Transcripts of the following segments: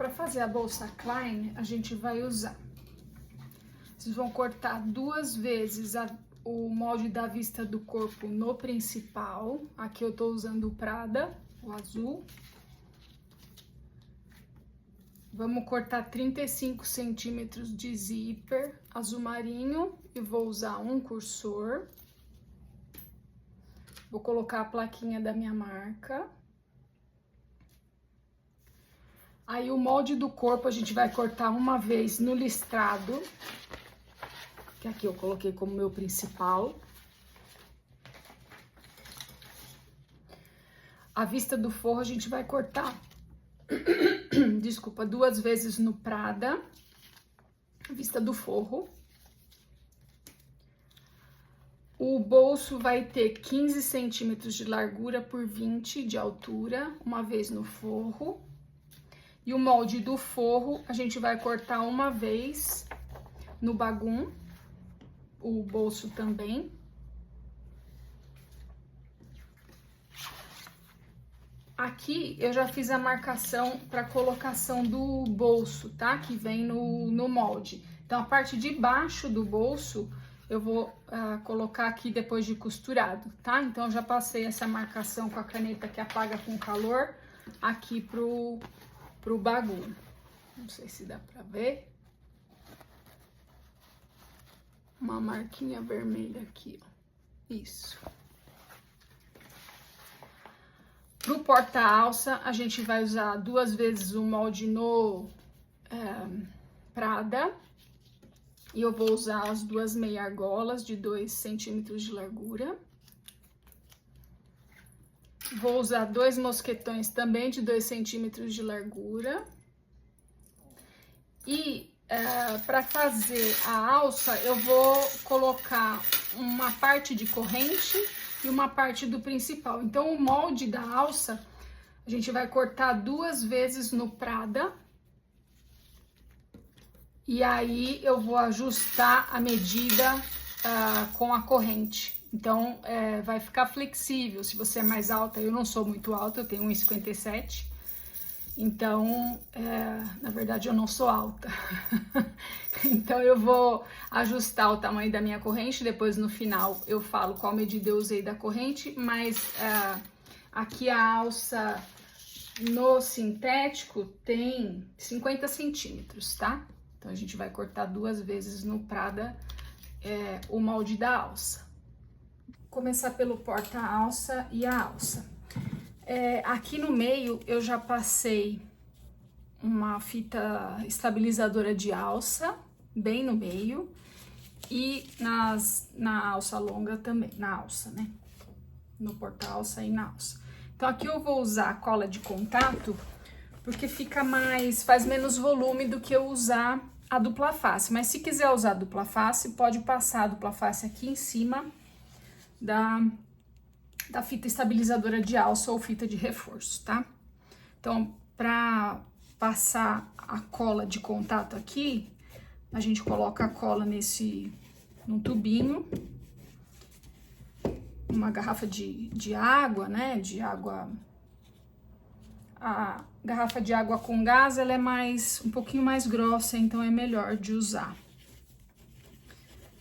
para fazer a bolsa Klein, a gente vai usar. Vocês vão cortar 2 vezes o molde da vista do corpo no principal. Aqui eu tô usando o Prada, o azul. Vamos cortar 35 centímetros de zíper azul marinho e vou usar um cursor. Vou colocar a plaquinha da minha marca. Aí o molde do corpo a gente vai cortar uma vez no listrado, que aqui eu coloquei como meu principal. A vista do forro a gente vai cortar, desculpa, 2 vezes no Prada, vista do forro. O bolso vai ter 15 centímetros de largura por 20 de altura, uma vez no forro. E o molde do forro a gente vai cortar uma vez no bagum, o bolso também. Aqui eu já fiz a marcação para colocação do bolso, tá? Que vem no molde. Então, a parte de baixo do bolso eu vou colocar aqui depois de costurado, tá? Então, eu já passei essa marcação com a caneta que apaga com calor aqui pro bagulho. Não sei se dá pra ver. Uma marquinha vermelha aqui, ó. Isso. Pro porta-alça, a gente vai usar 2 vezes o molde no Prada. E eu vou usar as 2 meia argolas de 2 centímetros de largura. Vou usar 2 mosquetões também de 2 centímetros de largura. E para fazer a alça, eu vou colocar uma parte de corrente e uma parte do principal. Então, o molde da alça, a gente vai cortar 2 vezes no Prada. E aí, eu vou ajustar a medida com a corrente. Então, vai ficar flexível. Se você é mais alta, eu não sou muito alta, eu tenho 1,57. Então, na verdade, eu não sou alta. Então, eu vou ajustar o tamanho da minha corrente. Depois, no final, eu falo qual medida eu usei da corrente. Mas aqui a alça no sintético tem 50 centímetros, tá? Então, a gente vai cortar 2 vezes no Prada o molde da alça. Começar pelo porta-alça e a alça. Aqui no meio, eu já passei uma fita estabilizadora de alça, bem no meio, e na alça longa também, na alça, né? No porta-alça e na alça. Então, aqui eu vou usar a cola de contato, porque fica faz menos volume do que eu usar a dupla face. Mas se quiser usar a dupla face, pode passar a dupla face aqui em cima da fita estabilizadora de alça ou fita de reforço, tá? Então, para passar a cola de contato aqui, a gente coloca a cola num tubinho, uma garrafa de água, né? A garrafa de água com gás, ela é um pouquinho mais grossa, então é melhor de usar.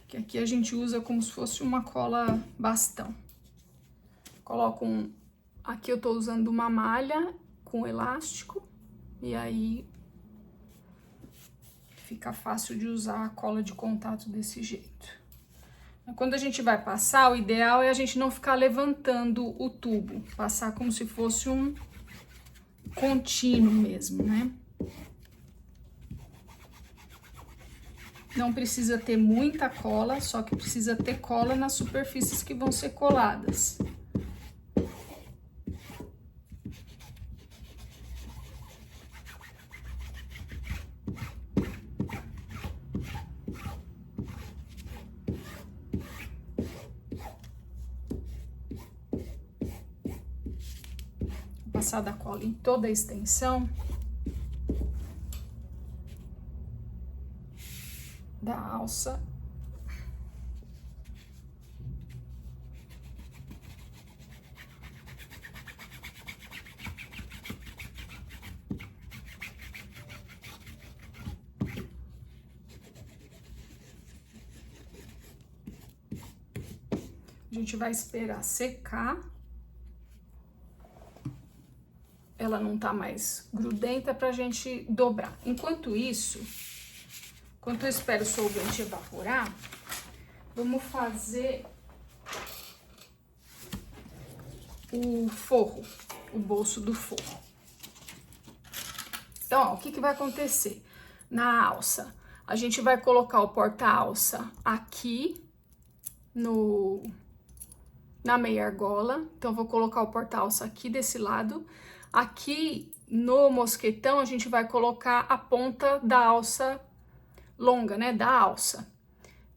Que aqui a gente usa como se fosse uma cola bastão. Coloco aqui eu tô usando uma malha com elástico, e aí fica fácil de usar a cola de contato desse jeito. Quando a gente vai passar, o ideal é a gente não ficar levantando o tubo, passar como se fosse um contínuo mesmo, né? Não precisa ter muita cola, só que precisa ter cola nas superfícies que vão ser coladas. Passar da cola em toda a extensão da alça. A gente vai esperar secar. Ela não tá mais grudenta pra gente dobrar. Enquanto isso, enquanto eu espero o solvente evaporar, vamos fazer o forro, o bolso do forro. Então, ó, o que vai acontecer? Na alça, a gente vai colocar o porta-alça aqui na meia argola. Então, vou colocar o porta-alça aqui desse lado. Aqui no mosquetão, a gente vai colocar a ponta da alça longa, né? Da alça.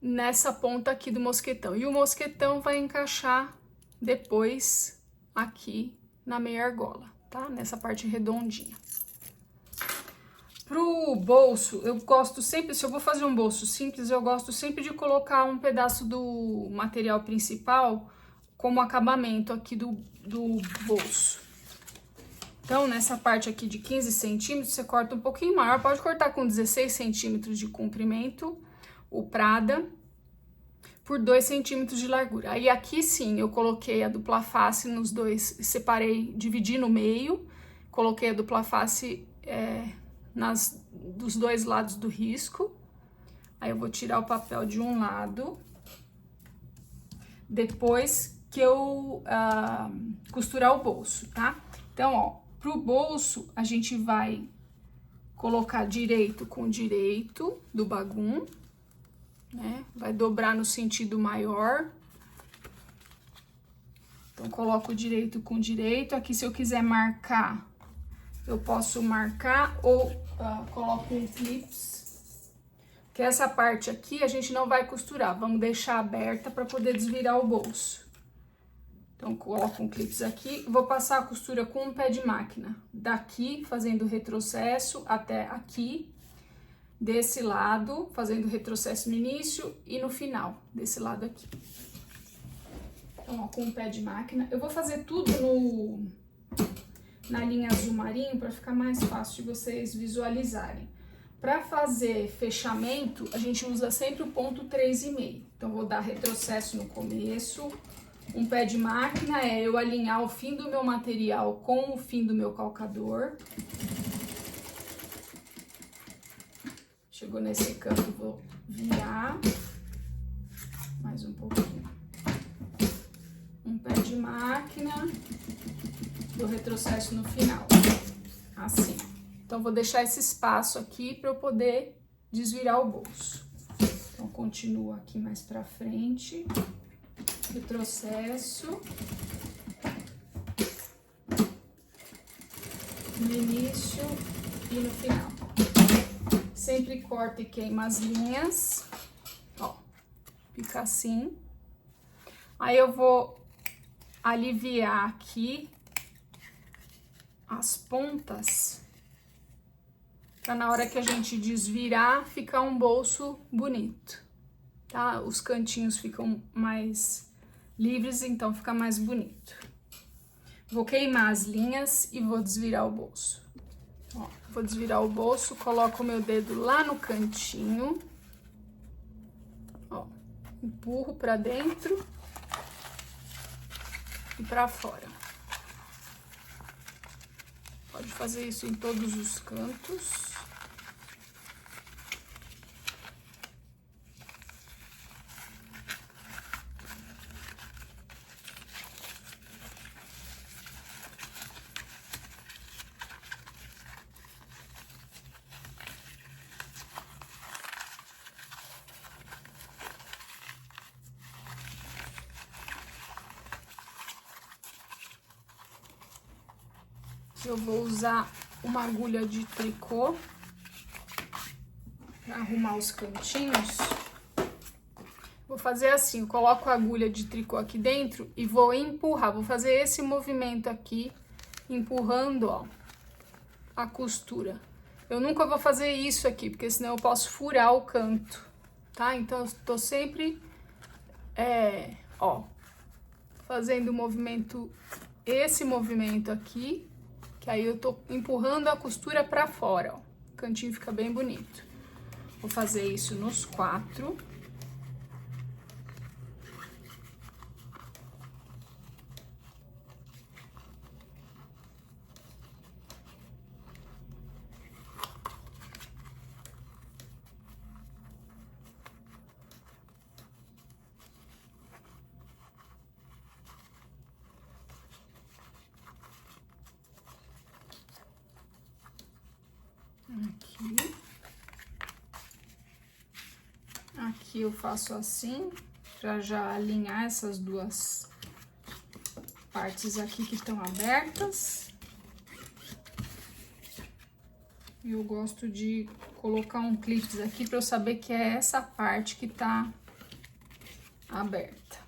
Nessa ponta aqui do mosquetão. E o mosquetão vai encaixar depois aqui na meia argola, tá? Nessa parte redondinha. Pro bolso, eu gosto sempre, se eu vou fazer um bolso simples, eu gosto sempre de colocar um pedaço do material principal como acabamento aqui do bolso. Então, nessa parte aqui de 15 centímetros, você corta um pouquinho maior, pode cortar com 16 centímetros de comprimento, o Prada, por 2 centímetros de largura. Aí aqui sim, eu coloquei a dupla face nos dois, separei, dividi no meio, coloquei a dupla face dos dois lados do risco. Aí eu vou tirar o papel de um lado, depois que eu costurar o bolso, tá? Então, ó, pro bolso, a gente vai colocar direito com direito do bagum, né? Vai dobrar no sentido maior. Então, coloco direito com direito. Aqui, se eu quiser marcar, eu posso marcar ou coloco um clips. Que essa parte aqui a gente não vai costurar, vamos deixar aberta para poder desvirar o bolso. Então, coloco um clips aqui, vou passar a costura com um pé de máquina. Daqui, fazendo retrocesso até aqui. Desse lado, fazendo retrocesso no início e no final, desse lado aqui. Então, ó, com o pé de máquina. Eu vou fazer tudo na linha azul marinho para ficar mais fácil de vocês visualizarem. Para fazer fechamento, a gente usa sempre o ponto 3,5. Então, vou dar retrocesso no começo. Um pé de máquina é eu alinhar o fim do meu material com o fim do meu calcador. Chegou nesse canto, vou virar mais um pouquinho. Um pé de máquina, do retrocesso no final, assim. Então, vou deixar esse espaço aqui para eu poder desvirar o bolso. Então, continuo aqui mais pra frente, retrocesso, no início e no final. Sempre corta e queima as linhas, ó, fica assim. Aí eu vou aliviar aqui as pontas, pra na hora que a gente desvirar, ficar um bolso bonito, tá? Os cantinhos ficam mais livres, então fica mais bonito. Vou queimar as linhas e vou desvirar o bolso. Ó, vou desvirar o bolso, coloco o meu dedo lá no cantinho, ó, empurro pra dentro e pra fora. Pode fazer isso em todos os cantos. Eu vou usar uma agulha de tricô para arrumar os cantinhos. Vou fazer assim, eu coloco a agulha de tricô aqui dentro e vou empurrar, vou fazer esse movimento aqui, empurrando, ó, a costura. Eu nunca vou fazer isso aqui, porque senão eu posso furar o canto, tá? Então, eu tô sempre, ó, fazendo o movimento, esse movimento aqui, que aí eu tô empurrando a costura pra fora, ó. O cantinho fica bem bonito. Vou fazer isso nos 4. aqui eu faço assim, para já alinhar essas duas partes aqui que estão abertas. Eu gosto de colocar um clips aqui para eu saber que é essa parte que tá aberta.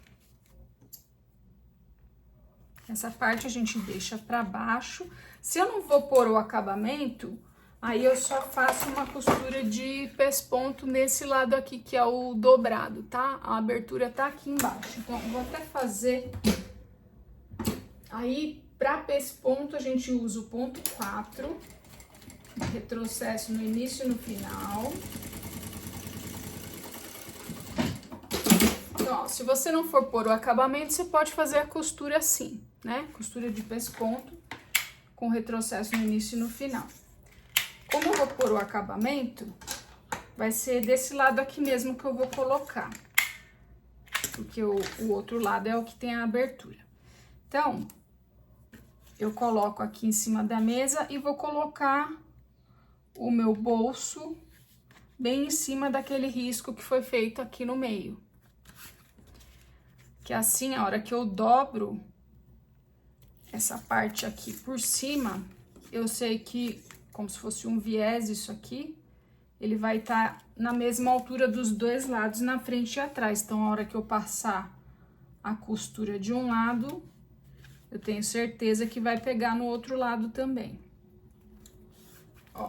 Essa parte a gente deixa para baixo. Se eu não vou pôr o acabamento, aí eu só faço uma costura de pesponto nesse lado aqui, que é o dobrado, tá? A abertura tá aqui embaixo. Então, eu vou até fazer... Aí, para pesponto, a gente usa o ponto 4, retrocesso no início e no final. Então, ó, se você não for pôr o acabamento, você pode fazer a costura assim, né? Costura de pesponto com retrocesso no início e no final. Como eu vou pôr o acabamento, vai ser desse lado aqui mesmo que eu vou colocar. Porque o outro lado é o que tem a abertura. Então, eu coloco aqui em cima da mesa e vou colocar o meu bolso bem em cima daquele risco que foi feito aqui no meio. Que assim, a hora que eu dobro essa parte aqui por cima, eu sei que, como se fosse um viés isso aqui, ele vai estar na mesma altura dos dois lados, na frente e atrás. Então, a hora que eu passar a costura de um lado, eu tenho certeza que vai pegar no outro lado também. Ó,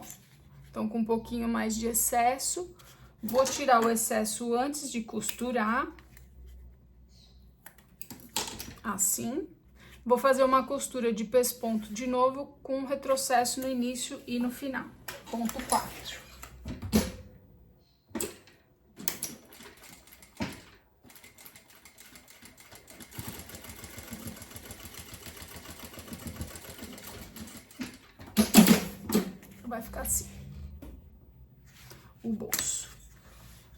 então, com um pouquinho mais de excesso, vou tirar o excesso antes de costurar. Assim. Vou fazer uma costura de pesponto de novo, com retrocesso no início e no final. Ponto 4. Vai ficar assim. O bolso.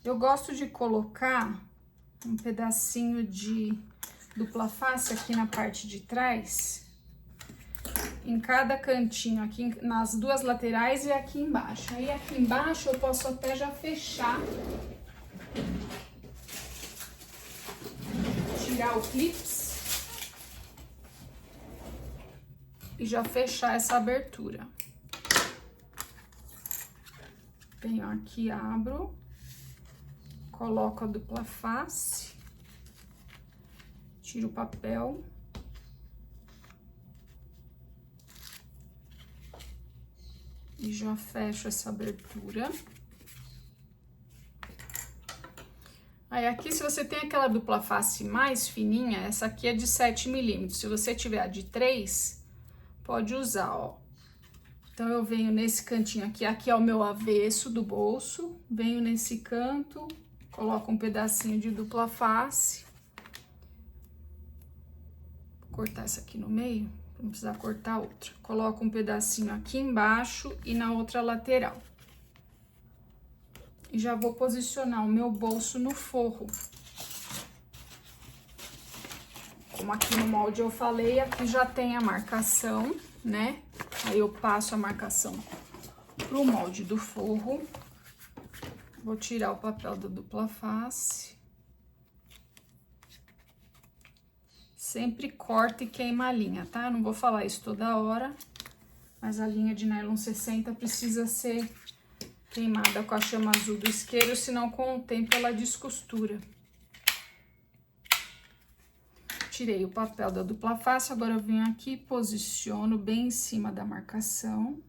Eu gosto de colocar um pedacinho de dupla face aqui na parte de trás, em cada cantinho, aqui nas duas laterais e aqui embaixo. Aí aqui embaixo eu posso até já fechar, tirar o clips e já fechar essa abertura. Venho aqui, abro, coloco a dupla face, tiro o papel. E já fecho essa abertura. Aí, aqui, se você tem aquela dupla face mais fininha, essa aqui é de 7 milímetros. Se você tiver a de 3, pode usar, ó. Então, eu venho nesse cantinho aqui, aqui é o meu avesso do bolso. Venho nesse canto, coloco um pedacinho de dupla face. Vou cortar essa aqui no meio, pra não precisar cortar outra. Coloco um pedacinho aqui embaixo e na outra lateral. E já vou posicionar o meu bolso no forro. Como aqui no molde eu falei, aqui já tem a marcação, né? Aí eu passo a marcação pro molde do forro. Vou tirar o papel da dupla face. Sempre corta e queima a linha, tá? Eu não vou falar isso toda hora, mas a linha de nylon 60 precisa ser queimada com a chama azul do isqueiro, senão com o tempo ela descostura. Tirei o papel da dupla face, agora eu venho aqui, posiciono bem em cima da marcação.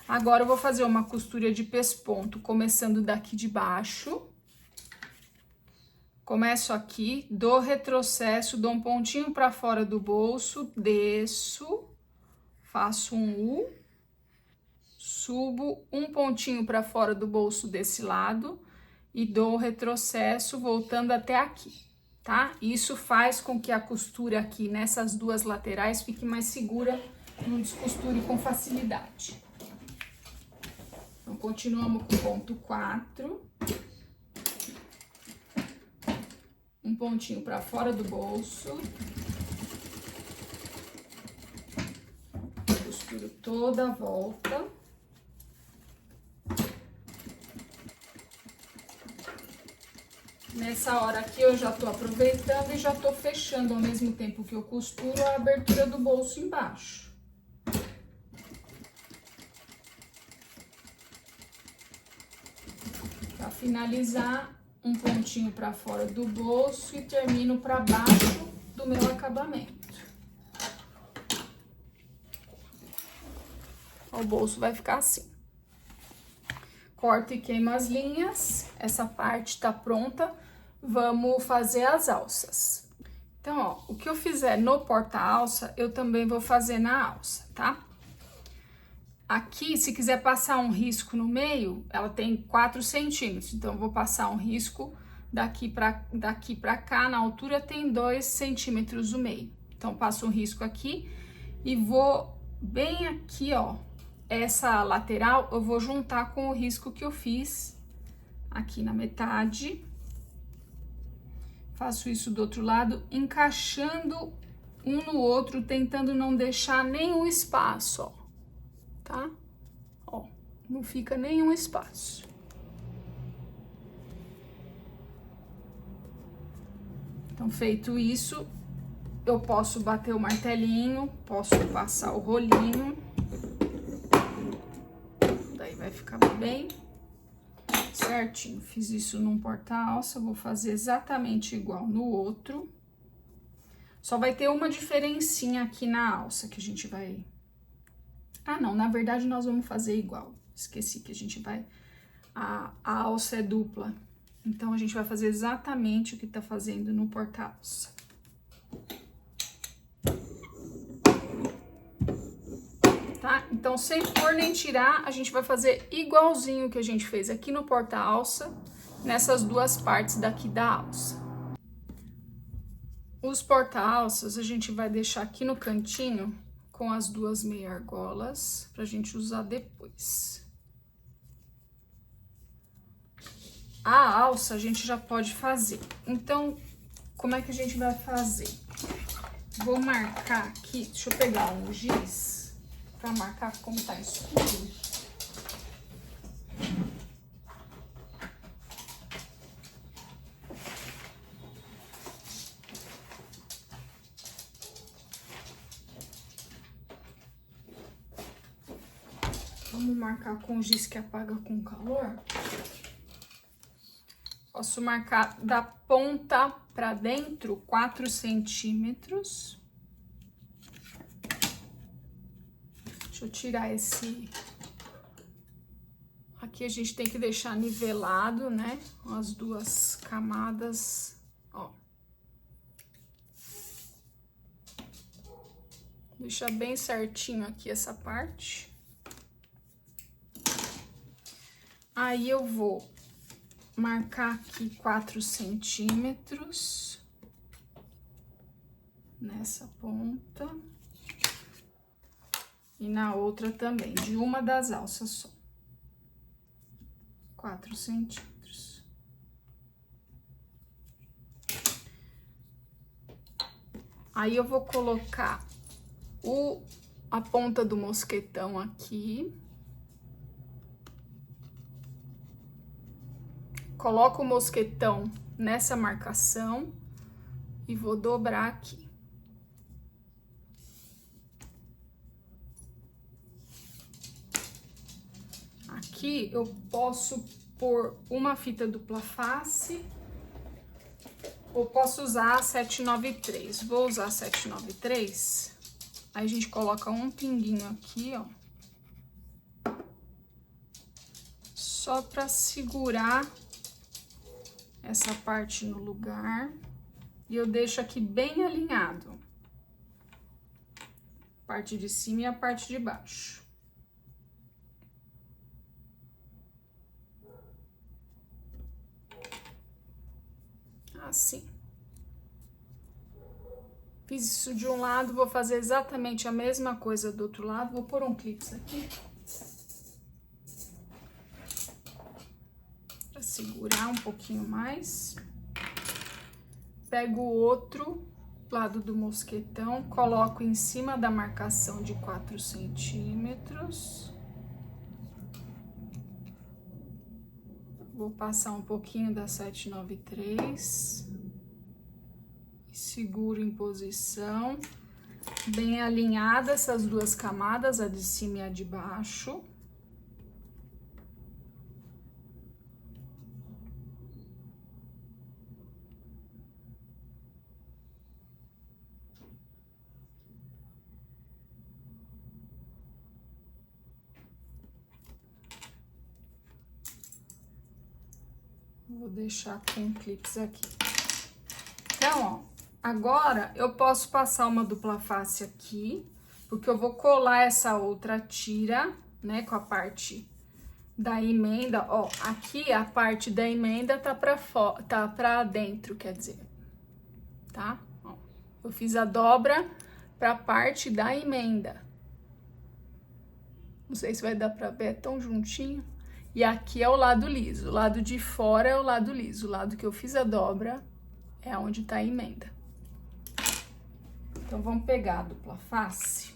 Agora eu vou fazer uma costura de pesponto, começando daqui de baixo. Começo aqui, dou retrocesso, dou um pontinho para fora do bolso, desço, faço um U, subo um pontinho para fora do bolso desse lado e dou retrocesso voltando até aqui, tá? Isso faz com que a costura aqui nessas duas laterais fique mais segura, não descosture com facilidade. Então, continuamos com o ponto 4. Um pontinho para fora do bolso. Costuro toda a volta. Nessa hora aqui eu já tô aproveitando e já tô fechando ao mesmo tempo que eu costuro a abertura do bolso embaixo. Pra finalizar, um pontinho pra fora do bolso e termino pra baixo do meu acabamento. O bolso vai ficar assim. Corto e queimo as linhas, essa parte tá pronta, vamos fazer as alças. Então, ó, o que eu fizer no porta-alça, eu também vou fazer na alça, tá? Aqui, se quiser passar um risco no meio, ela tem 4 centímetros, então eu vou passar um risco daqui pra cá, na altura tem 2 centímetros no meio. Então, passo um risco aqui e vou bem aqui, ó. Essa lateral eu vou juntar com o risco que eu fiz aqui na metade. Faço isso do outro lado, encaixando um no outro, tentando não deixar nenhum espaço, ó, tá? Ó, não fica nenhum espaço. Então, feito isso, eu posso bater o martelinho, posso passar o rolinho. Daí vai ficar bem certinho. Fiz isso num porta-alça, vou fazer exatamente igual no outro. Só vai ter uma diferencinha aqui na alça que a gente vai... Ah, não, na verdade nós vamos fazer igual. Esqueci que a gente vai... A alça é dupla. Então, a gente vai fazer exatamente o que tá fazendo no porta-alça. Tá? Então, sem pôr nem tirar, a gente vai fazer igualzinho que a gente fez aqui no porta-alça, nessas duas partes daqui da alça. Os porta-alças a gente vai deixar aqui no cantinho com as duas meia argolas pra gente usar depois. A alça a gente já pode fazer. Então, como é que a gente vai fazer? Vou marcar aqui, deixa eu pegar um giz pra marcar como tá escuro. Vamos marcar com giz que apaga com calor. Posso marcar da ponta pra dentro 4 centímetros. Deixa eu tirar esse... Aqui a gente tem que deixar nivelado, né? As duas camadas, ó. Deixa bem certinho aqui essa parte. Aí eu vou marcar aqui 4 centímetros nessa ponta e na outra também, de uma das alças só. 4 centímetros. Aí eu vou colocar a ponta do mosquetão aqui. Coloco o mosquetão nessa marcação e vou dobrar aqui. Aqui eu posso pôr uma fita dupla face ou posso usar a 793. Vou usar a 793. Aí a gente coloca um pinguinho aqui, ó. Só pra segurar essa parte no lugar, e eu deixo aqui bem alinhado, parte de cima e a parte de baixo. Assim. Fiz isso de um lado, vou fazer exatamente a mesma coisa do outro lado, vou pôr um clips aqui. Segurar um pouquinho mais. Pego o outro lado do mosquetão, coloco em cima da marcação de 4 centímetros. Vou passar um pouquinho da 793. Seguro em posição. Bem alinhada essas duas camadas, a de cima e a de baixo. Vou deixar com clips aqui. Então, ó, agora eu posso passar uma dupla face aqui, porque eu vou colar essa outra tira, né, com a parte da emenda. Ó, aqui a parte da emenda tá pra dentro, quer dizer, tá? Ó, eu fiz a dobra pra parte da emenda. Não sei se vai dar pra ver, é tão juntinho. E aqui é o lado liso, o lado de fora é o lado liso, o lado que eu fiz a dobra é onde tá a emenda. Então, vamos pegar a dupla face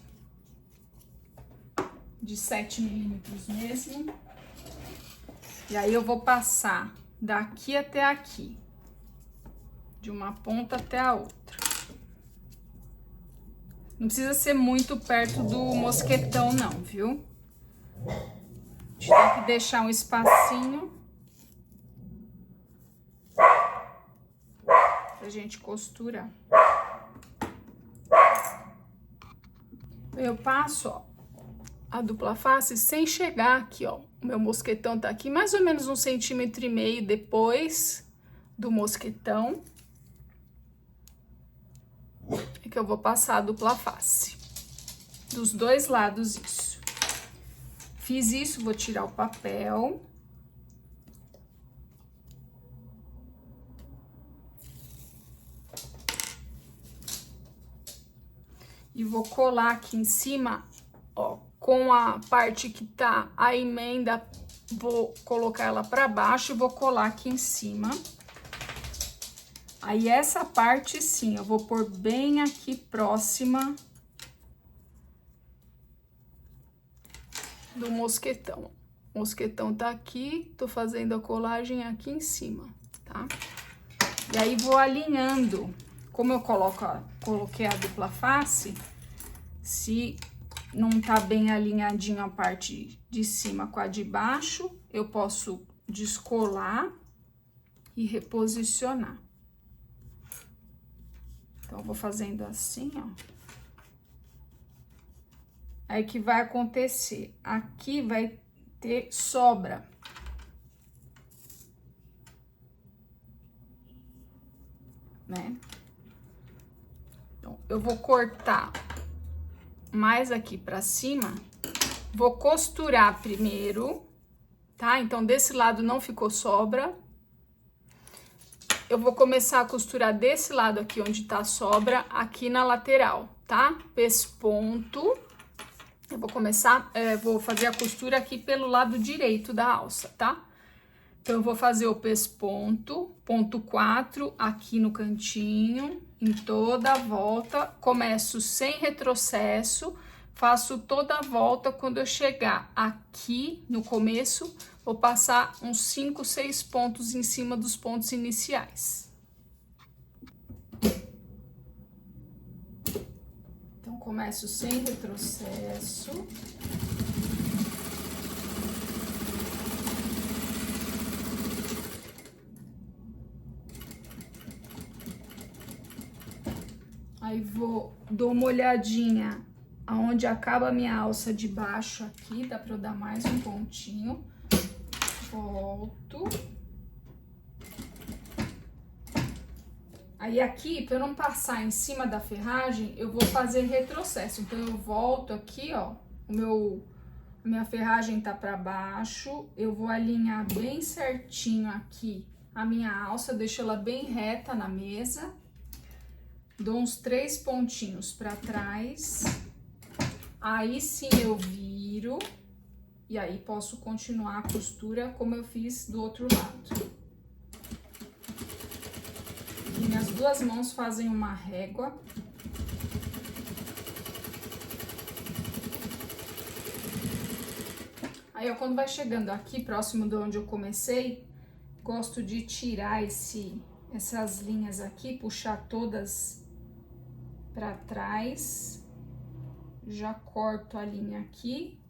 de 7 milímetros mesmo. E aí, eu vou passar daqui até aqui, de uma ponta até a outra. Não precisa ser muito perto do mosquetão, não, viu? A gente tem que deixar um espacinho pra gente costurar. Eu passo, ó, a dupla face sem chegar aqui, ó. O meu mosquetão tá aqui mais ou menos 1,5 centímetros depois do mosquetão. É que eu vou passar a dupla face. Dos dois lados, isso. Fiz isso, vou tirar o papel. E vou colar aqui em cima, ó, com a parte que tá a emenda, vou colocar ela pra baixo e vou colar aqui em cima. Aí, essa parte, sim, eu vou pôr bem aqui próxima do mosquetão. O mosquetão tá aqui, tô fazendo a colagem aqui em cima, tá? E aí, vou alinhando. Como eu coloquei a dupla face, se não tá bem alinhadinho a parte de cima com a de baixo, eu posso descolar e reposicionar. Então, eu vou fazendo assim, ó. Aí, o que vai acontecer? Aqui vai ter sobra. Né? Então, eu vou cortar mais aqui pra cima. Vou costurar primeiro, tá? Então, desse lado não ficou sobra. Eu vou começar a costurar desse lado aqui, onde tá a sobra, aqui na lateral, tá? Pesponto. Eu vou começar, vou fazer a costura aqui pelo lado direito da alça, tá? Então, eu vou fazer o pesponto, ponto 4, aqui no cantinho, em toda a volta. Começo sem retrocesso, faço toda a volta. Quando eu chegar aqui no começo, vou passar uns 5, 6 pontos em cima dos pontos iniciais. Então, começo sem retrocesso. Aí, dou uma olhadinha aonde acaba a minha alça de baixo aqui, dá pra eu dar mais um pontinho. Volto. Aí, aqui, pra eu não passar em cima da ferragem, eu vou fazer retrocesso. Então, eu volto aqui, ó, a minha ferragem tá pra baixo, eu vou alinhar bem certinho aqui a minha alça, deixo ela bem reta na mesa. Dou uns 3 pontinhos pra trás. Aí, sim, eu viro. E aí, posso continuar a costura como eu fiz do outro lado. E minhas duas mãos fazem uma régua. Aí, ó, quando vai chegando aqui, próximo de onde eu comecei, gosto de tirar essas linhas aqui, puxar todas para trás. Já corto a linha aqui.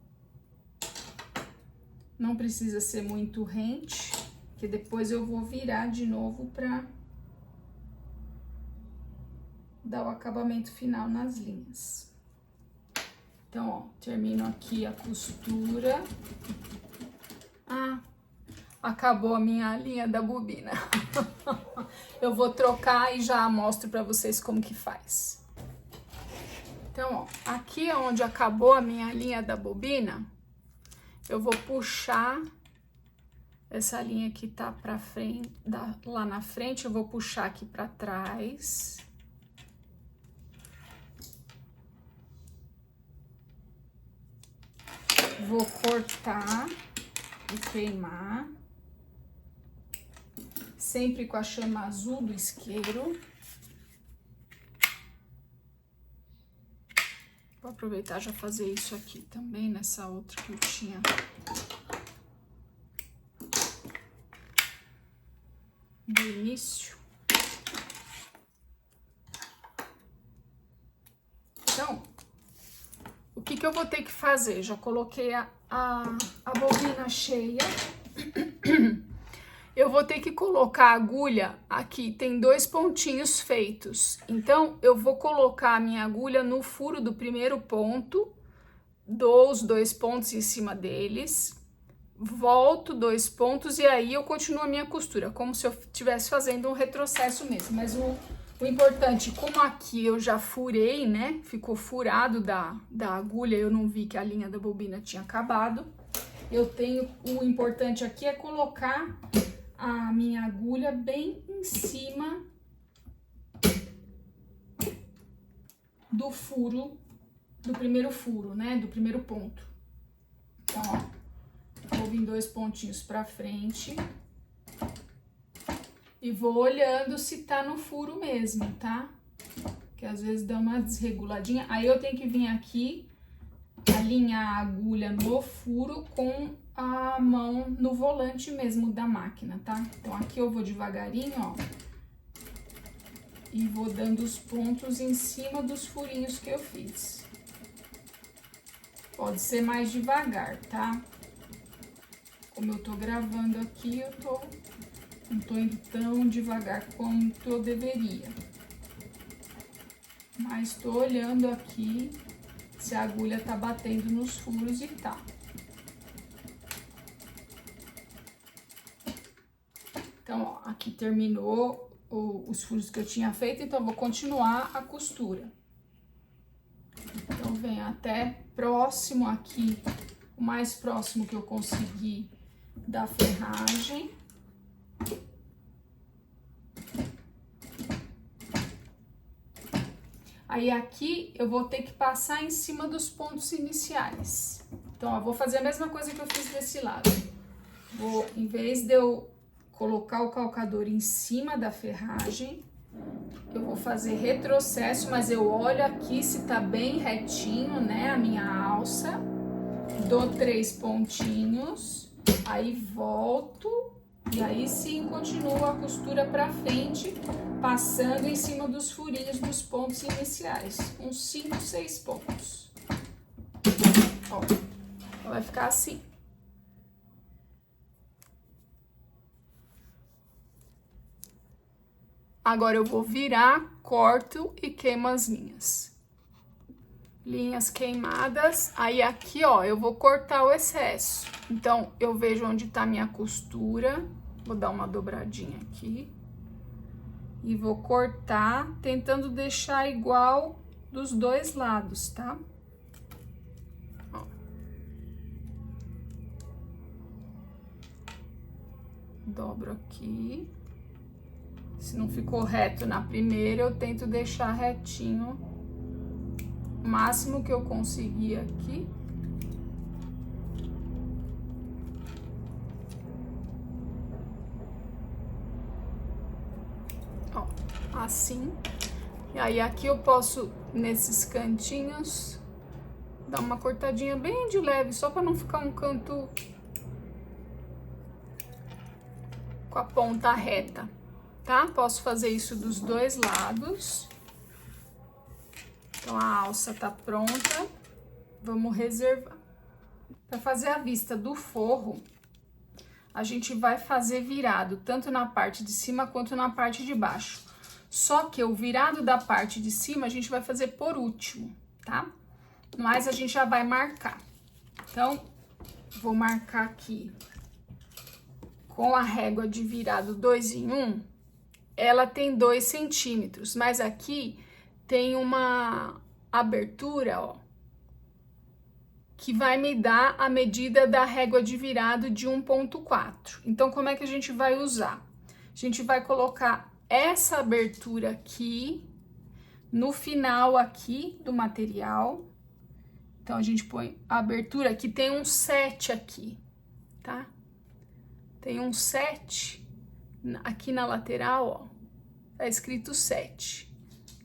Não precisa ser muito rente, que depois eu vou virar de novo para dar o acabamento final nas linhas. Então, ó, termino aqui a costura. Ah, acabou a minha linha da bobina. Eu vou trocar e já mostro para vocês como que faz. Então, ó, aqui é onde acabou a minha linha da bobina. Eu vou puxar essa linha que tá pra frente, lá na frente, eu vou puxar aqui pra trás. Vou cortar e queimar. Sempre com a chama azul do isqueiro. Vou aproveitar já fazer isso aqui também, nessa outra que eu tinha. Do início. Então, o que eu vou ter que fazer? Já coloquei a bobina cheia. Eu vou ter que colocar a agulha aqui, tem 2 pontinhos feitos. Então, eu vou colocar a minha agulha no furo do primeiro ponto, dou os 2 pontos em cima deles, volto 2 pontos e aí eu continuo a minha costura, como se eu estivesse fazendo um retrocesso mesmo. Mas o importante, como aqui eu já furei, né, ficou furado da agulha, eu não vi que a linha da bobina tinha acabado, o importante aqui é colocar a minha agulha bem em cima do furo, do primeiro furo, né, do primeiro ponto. Então, ó, vou vir 2 pontinhos pra frente e vou olhando se tá no furo mesmo, tá? Que às vezes dá uma desreguladinha. Aí eu tenho que vir aqui, alinhar a agulha no furo com a mão no volante mesmo da máquina, tá? Então, aqui eu vou devagarinho, ó, e vou dando os pontos em cima dos furinhos que eu fiz. Pode ser mais devagar, tá? Como eu tô gravando aqui, não tô indo tão devagar quanto eu deveria. Mas tô olhando aqui se a agulha tá batendo nos furos e tá. Então, ó, aqui terminou os furos que eu tinha feito, então eu vou continuar a costura. Então, venho até próximo aqui, o mais próximo que eu conseguir da ferragem. Aí, aqui, eu vou ter que passar em cima dos pontos iniciais. Então, ó, vou fazer a mesma coisa que eu fiz desse lado. Em vez de eu colocar o calcador em cima da ferragem, eu vou fazer retrocesso, mas eu olho aqui se tá bem retinho, né, a minha alça. Dou 3 pontinhos, aí volto, e aí sim continuo a costura pra frente, passando em cima dos furinhos dos pontos iniciais, uns 5, 6 pontos. Ó, vai ficar assim. Agora eu vou virar, corto e queimo as linhas queimadas. Aí aqui, ó, eu vou cortar o excesso. Então, eu vejo onde tá a minha costura, vou dar uma dobradinha aqui. E vou cortar, tentando deixar igual dos 2 lados, tá? Ó. Dobro aqui. Se não ficou reto na primeira, eu tento deixar retinho o máximo que eu conseguir aqui. Ó, assim. E aí, aqui eu posso, nesses cantinhos, dar uma cortadinha bem de leve, só para não ficar um canto com a ponta reta, tá? Posso fazer isso dos dois lados. Então, a alça tá pronta. Vamos reservar. Para fazer a vista do forro, a gente vai fazer virado tanto na parte de cima quanto na parte de baixo. Só que o virado da parte de cima a gente vai fazer por último, tá? Mas a gente já vai marcar. Então, vou marcar aqui com a régua de virado 2 em 1. Ela tem 2 centímetros, mas aqui tem uma abertura, ó, que vai me dar a medida da régua de virado de 1,4. Então, como é que a gente vai usar? A gente vai colocar essa abertura aqui, no final aqui do material. Então, a gente põe a abertura que tem um 7 aqui, tá? Tem um 7 aqui na lateral, ó. Tá escrito 7.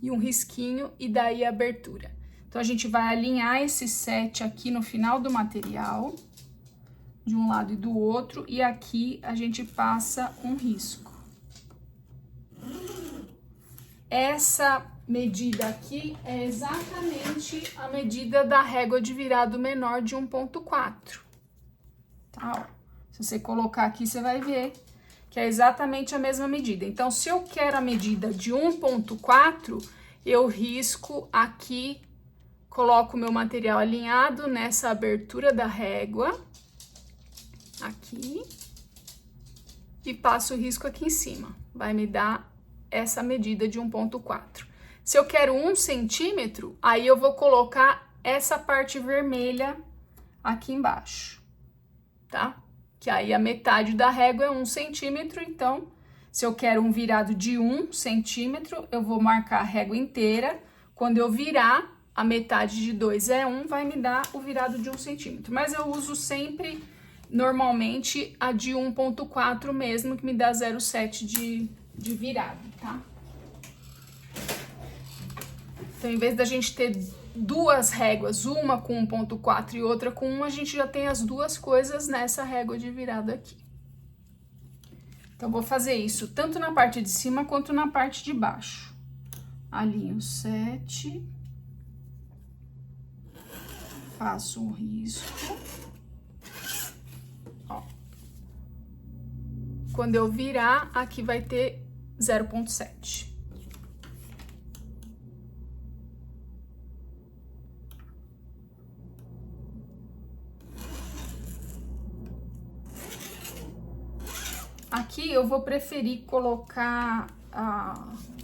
E um risquinho, e daí a abertura. Então, a gente vai alinhar esse 7 aqui no final do material, de um lado e do outro, e aqui a gente passa um risco. Essa medida aqui é exatamente a medida da régua de virado menor de 1,4. Tá, ó. Se você colocar aqui, você vai ver que é exatamente a mesma medida. Então, se eu quero a medida de 1,4, eu risco aqui. Coloco o meu material alinhado nessa abertura da régua, aqui, e passo o risco aqui em cima. Vai me dar essa medida de 1,4. Se eu quero 1 centímetro, aí eu vou colocar essa parte vermelha aqui embaixo, tá? Que aí a metade da régua é 1 centímetro, então, se eu quero um virado de 1 centímetro, eu vou marcar a régua inteira. Quando eu virar, a metade de 2 é 1, vai me dar o virado de 1 centímetro. Mas eu uso sempre, normalmente, a de 1,4 mesmo, que me dá 0,7 de virado, tá? Então, em vez da gente ter duas réguas, uma com 1,4 e outra com 1, a gente já tem as duas coisas nessa régua de virado aqui. Então, vou fazer isso tanto na parte de cima quanto na parte de baixo. Alinho 7... Faço um risco, ó. Quando eu virar, aqui vai ter 0,7. Aqui eu vou preferir colocar,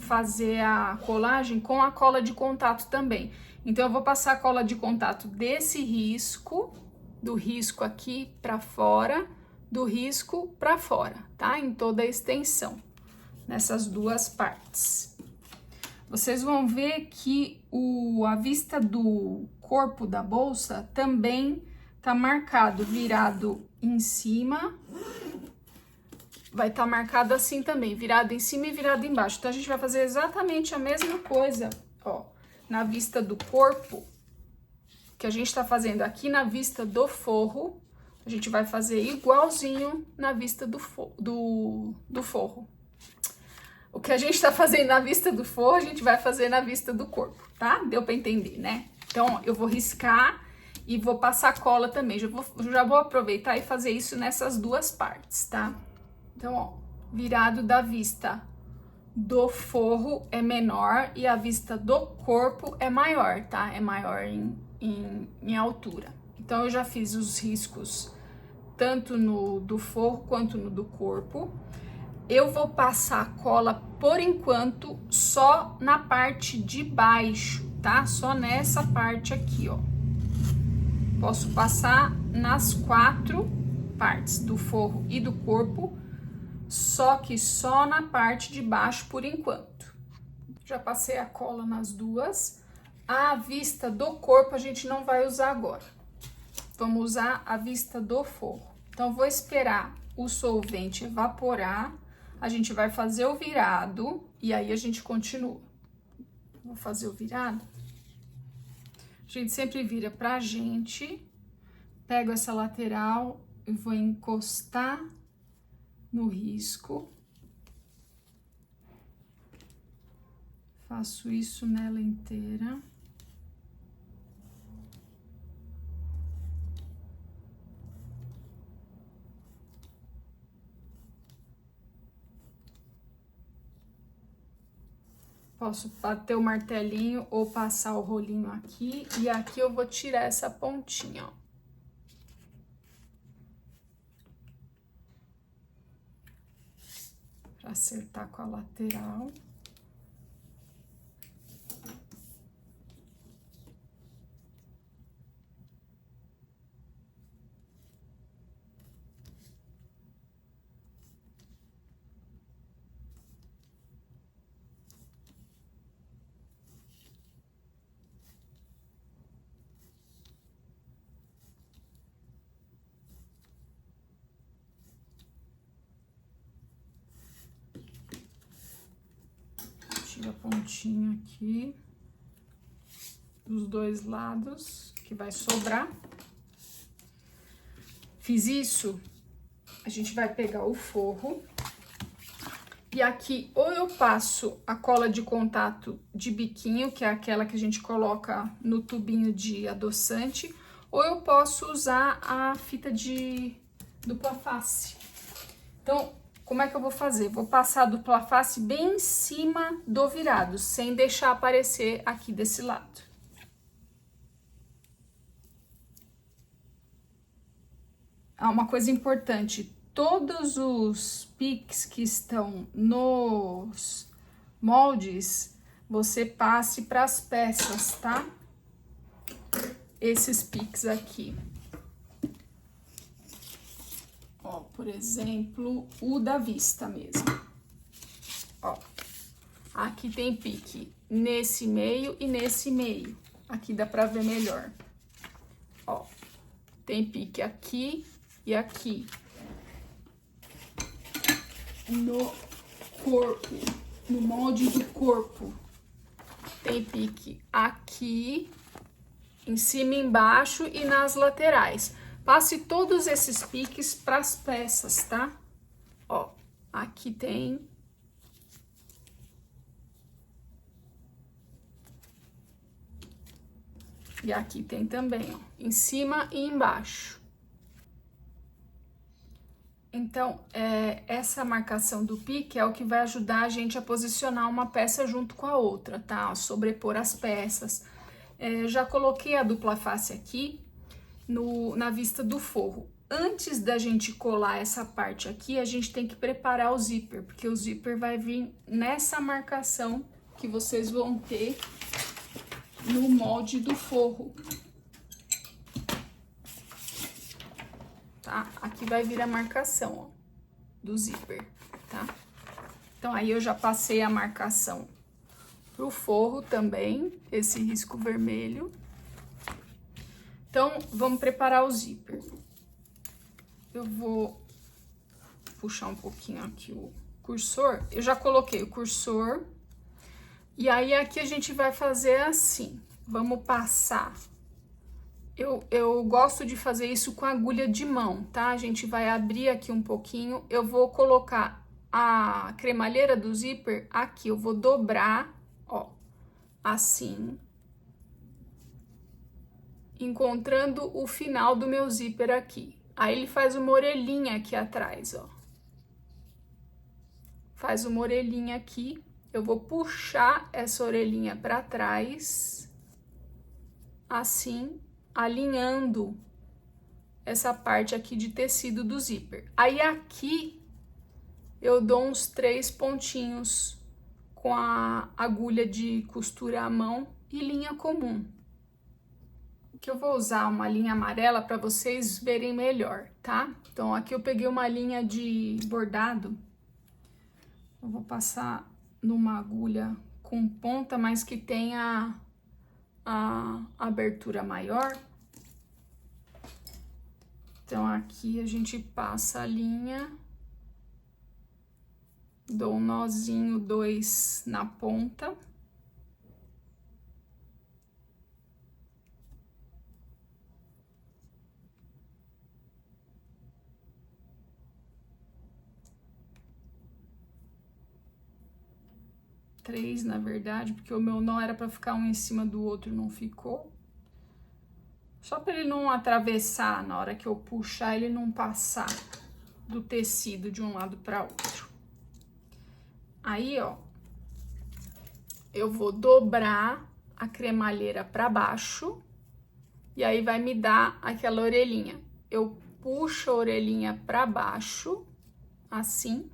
fazer a colagem com a cola de contato também. Então, eu vou passar a cola de contato desse risco, do risco aqui pra fora, do risco pra fora, tá? Em toda a extensão, nessas duas partes. Vocês vão ver que a vista do corpo da bolsa também tá marcado, virado em cima. Vai estar marcado assim também, virado em cima e virado embaixo. Então, a gente vai fazer exatamente a mesma coisa, ó. Na vista do corpo, que a gente tá fazendo aqui na vista do forro, a gente vai fazer igualzinho na vista do forro. O que a gente tá fazendo na vista do forro, a gente vai fazer na vista do corpo, tá? Deu pra entender, né? Então, eu vou riscar e vou passar cola também. Já vou aproveitar e fazer isso nessas duas partes, tá? Então, ó, virado da vista do forro é menor e a vista do corpo é maior, tá? É maior em altura. Então, eu já fiz os riscos tanto no do forro quanto no do corpo. Eu vou passar a cola, por enquanto, só na parte de baixo, tá? Só nessa parte aqui, ó. Posso passar nas 4 partes do forro e do corpo, só que só na parte de baixo por enquanto. Já passei a cola nas duas. A vista do corpo a gente não vai usar agora. Vamos usar a vista do forro. Então, vou esperar o solvente evaporar. A gente vai fazer o virado e aí a gente continua. Vou fazer o virado. A gente sempre vira pra gente. Pego essa lateral e vou encostar no risco. Faço isso nela inteira. Posso bater o martelinho ou passar o rolinho aqui. E aqui eu vou tirar essa pontinha, ó. Pra acertar com a lateral. Tira a pontinha aqui dos dois lados, que vai sobrar. Fiz isso, a gente vai pegar o forro. E aqui, ou eu passo a cola de contato de biquinho, que é aquela que a gente coloca no tubinho de adoçante, ou eu posso usar a fita de dupla face. Então, como é que eu vou fazer? Vou passar a dupla face bem em cima do virado, sem deixar aparecer aqui desse lado. Ah, uma coisa importante, todos os piques que estão nos moldes, você passe para as peças, tá? Esses piques aqui. Ó, por exemplo, o da vista mesmo. Ó, aqui tem pique nesse meio e nesse meio. Aqui dá pra ver melhor. Ó, tem pique aqui e aqui. No corpo, no molde do corpo. Tem pique aqui, em cima e embaixo e nas laterais. Passe todos esses piques para as peças, tá? Ó, aqui tem. E aqui tem também, ó, em cima e embaixo. Então, essa marcação do pique é o que vai ajudar a gente a posicionar uma peça junto com a outra, tá? Sobrepor as peças. Já coloquei a dupla face aqui na vista do forro. Antes da gente colar essa parte aqui, a gente tem que preparar o zíper, porque o zíper vai vir nessa marcação que vocês vão ter no molde do forro. Tá? Aqui vai vir a marcação, ó, do zíper, tá? Então, aí eu já passei a marcação pro forro também, esse risco vermelho. Então, vamos preparar o zíper. Eu vou puxar um pouquinho aqui o cursor. Eu já coloquei o cursor. E aí, aqui a gente vai fazer assim. Vamos passar. Eu gosto de fazer isso com agulha de mão, tá? A gente vai abrir aqui um pouquinho. Eu vou colocar a cremalheira do zíper aqui. Eu vou dobrar, ó, assim. Encontrando o final do meu zíper aqui. Aí ele faz uma orelhinha aqui atrás, ó. Faz uma orelhinha aqui. Eu vou puxar essa orelhinha para trás, assim, alinhando essa parte aqui de tecido do zíper. Aí aqui eu dou uns 3 pontinhos com a agulha de costura à mão e linha comum. Que eu vou usar uma linha amarela para vocês verem melhor, tá? Então, aqui eu peguei uma linha de bordado. Eu vou passar numa agulha com ponta, mas que tenha a abertura maior. Então, aqui a gente passa a linha, dou um nozinho, 2 na ponta. 3, na verdade, porque o meu nó era pra ficar um em cima do outro, não ficou. Só pra ele não atravessar na hora que eu puxar, ele não passar do tecido de um lado para outro. Aí, ó, eu vou dobrar a cremalheira para baixo e aí vai me dar aquela orelhinha. Eu puxo a orelhinha para baixo, assim.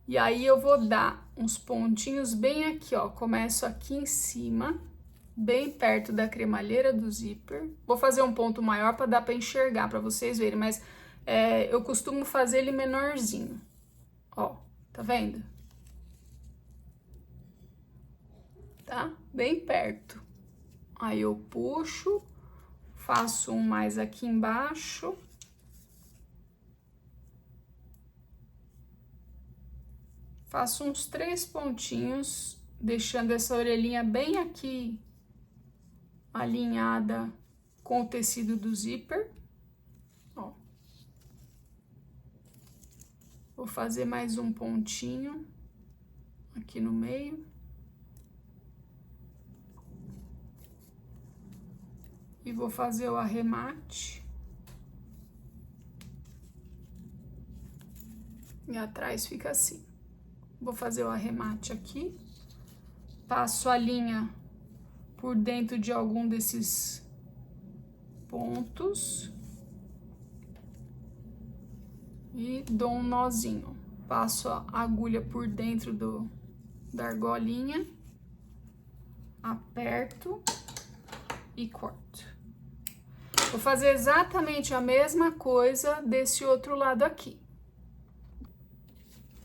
E aí eu vou dar uns pontinhos bem aqui, ó. Começo aqui em cima, bem perto da cremalheira do zíper. Vou fazer um ponto maior para dar para enxergar, para vocês verem, mas eu costumo fazer ele menorzinho. Ó, tá vendo? Tá? Bem perto. Aí eu puxo, faço um mais aqui embaixo. Faço uns 3 pontinhos, deixando essa orelhinha bem aqui, alinhada com o tecido do zíper. Ó. Vou fazer mais um pontinho aqui no meio. E vou fazer o arremate. E atrás fica assim. Vou fazer o arremate aqui. Passo a linha por dentro de algum desses pontos. E dou um nozinho. Passo a agulha por dentro da argolinha. Aperto e corto. Vou fazer exatamente a mesma coisa desse outro lado aqui.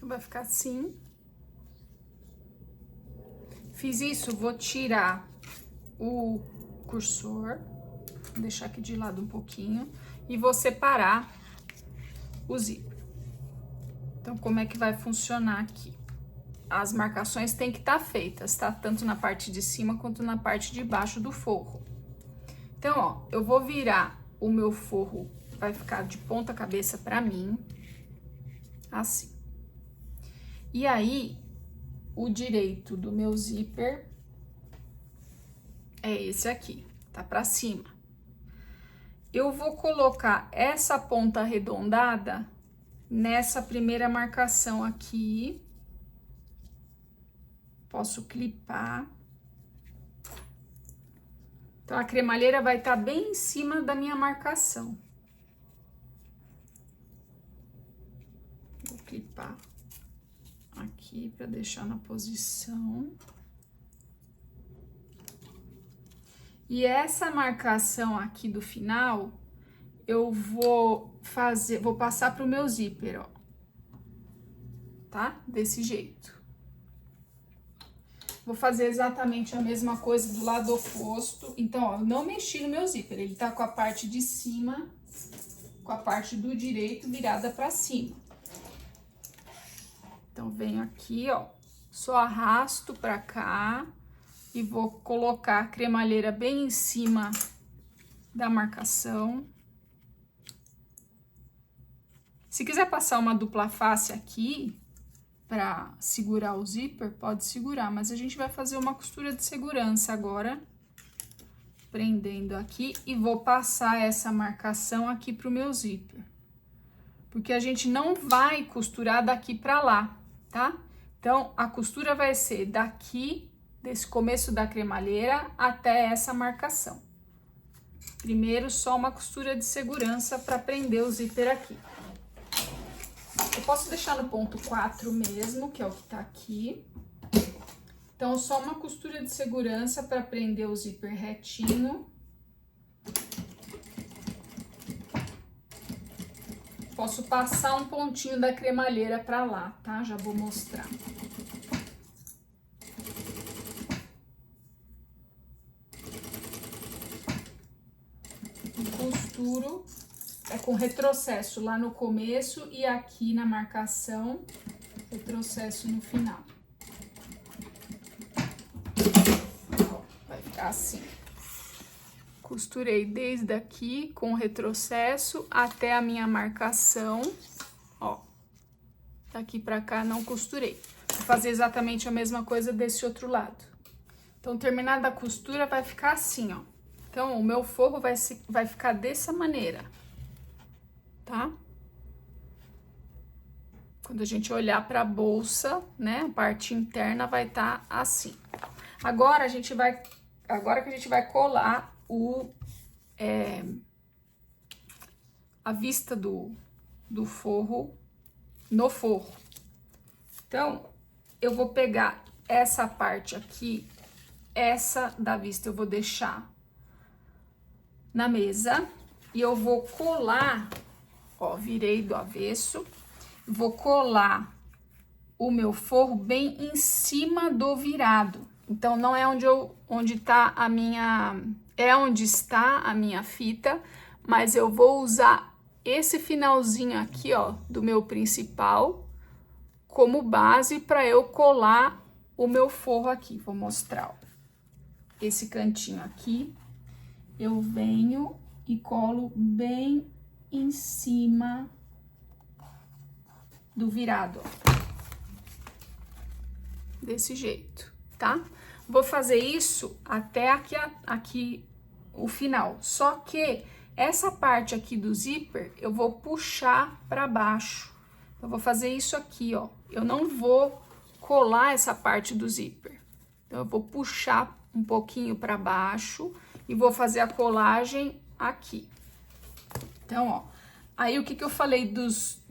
Vai ficar assim. Fiz isso, vou tirar o cursor, vou deixar aqui de lado um pouquinho, e vou separar o zíper. Então, como é que vai funcionar aqui? As marcações têm que estar feitas, tá? Tanto na parte de cima quanto na parte de baixo do forro. Então, ó, eu vou virar o meu forro, vai ficar de ponta cabeça pra mim, assim. E aí, o direito do meu zíper é esse aqui, tá pra cima. Eu vou colocar essa ponta arredondada nessa primeira marcação aqui. Posso clipar. Então, a cremalheira vai estar bem em cima da minha marcação. Vou clipar aqui para deixar na posição. E essa marcação aqui do final, eu vou passar pro meu zíper, ó. Tá? Desse jeito. Vou fazer exatamente a mesma coisa do lado oposto. Então, ó, eu não mexi no meu zíper, ele tá com a parte de cima, com a parte do direito virada pra cima. Então, venho aqui, ó, só arrasto pra cá e vou colocar a cremalheira bem em cima da marcação. Se quiser passar uma dupla face aqui pra segurar o zíper, pode segurar, mas a gente vai fazer uma costura de segurança agora, prendendo aqui, e vou passar essa marcação aqui pro meu zíper. Porque a gente não vai costurar daqui pra lá, tá? Então, a costura vai ser daqui, desse começo da cremalheira, até essa marcação. Primeiro, só uma costura de segurança pra prender o zíper aqui. Eu posso deixar no ponto 4 mesmo, que é o que tá aqui. Então, só uma costura de segurança para prender o zíper retinho. Posso passar um pontinho da cremalheira para lá, tá? Já vou mostrar. E costuro com retrocesso lá no começo e aqui na marcação, retrocesso no final. Ó, vai ficar assim. Costurei desde aqui com retrocesso até a minha marcação, ó. Daqui pra cá não costurei. Vou fazer exatamente a mesma coisa desse outro lado. Então, terminada a costura, vai ficar assim, ó. Então, o meu forro vai ficar dessa maneira, tá? Quando a gente olhar para a bolsa, né, a parte interna vai estar assim. Agora que a gente vai colar a vista do forro no forro. Então, eu vou pegar essa parte aqui, essa da vista eu vou deixar na mesa e eu vou colar, ó, virei do avesso, vou colar o meu forro bem em cima do virado. Então, não é onde tá a minha, é onde está a minha fita, mas eu vou usar esse finalzinho aqui, ó, do meu principal, como base para eu colar o meu forro aqui. Vou mostrar, ó. Esse cantinho aqui, eu venho e colo bem em cima do virado, ó. Desse jeito, tá? Vou fazer isso até aqui o final. Só que essa parte aqui do zíper, eu vou puxar para baixo. Eu vou fazer isso aqui, ó. Eu não vou colar essa parte do zíper. Então, eu vou puxar um pouquinho para baixo e vou fazer a colagem aqui. Então, ó. Aí, o que eu falei dos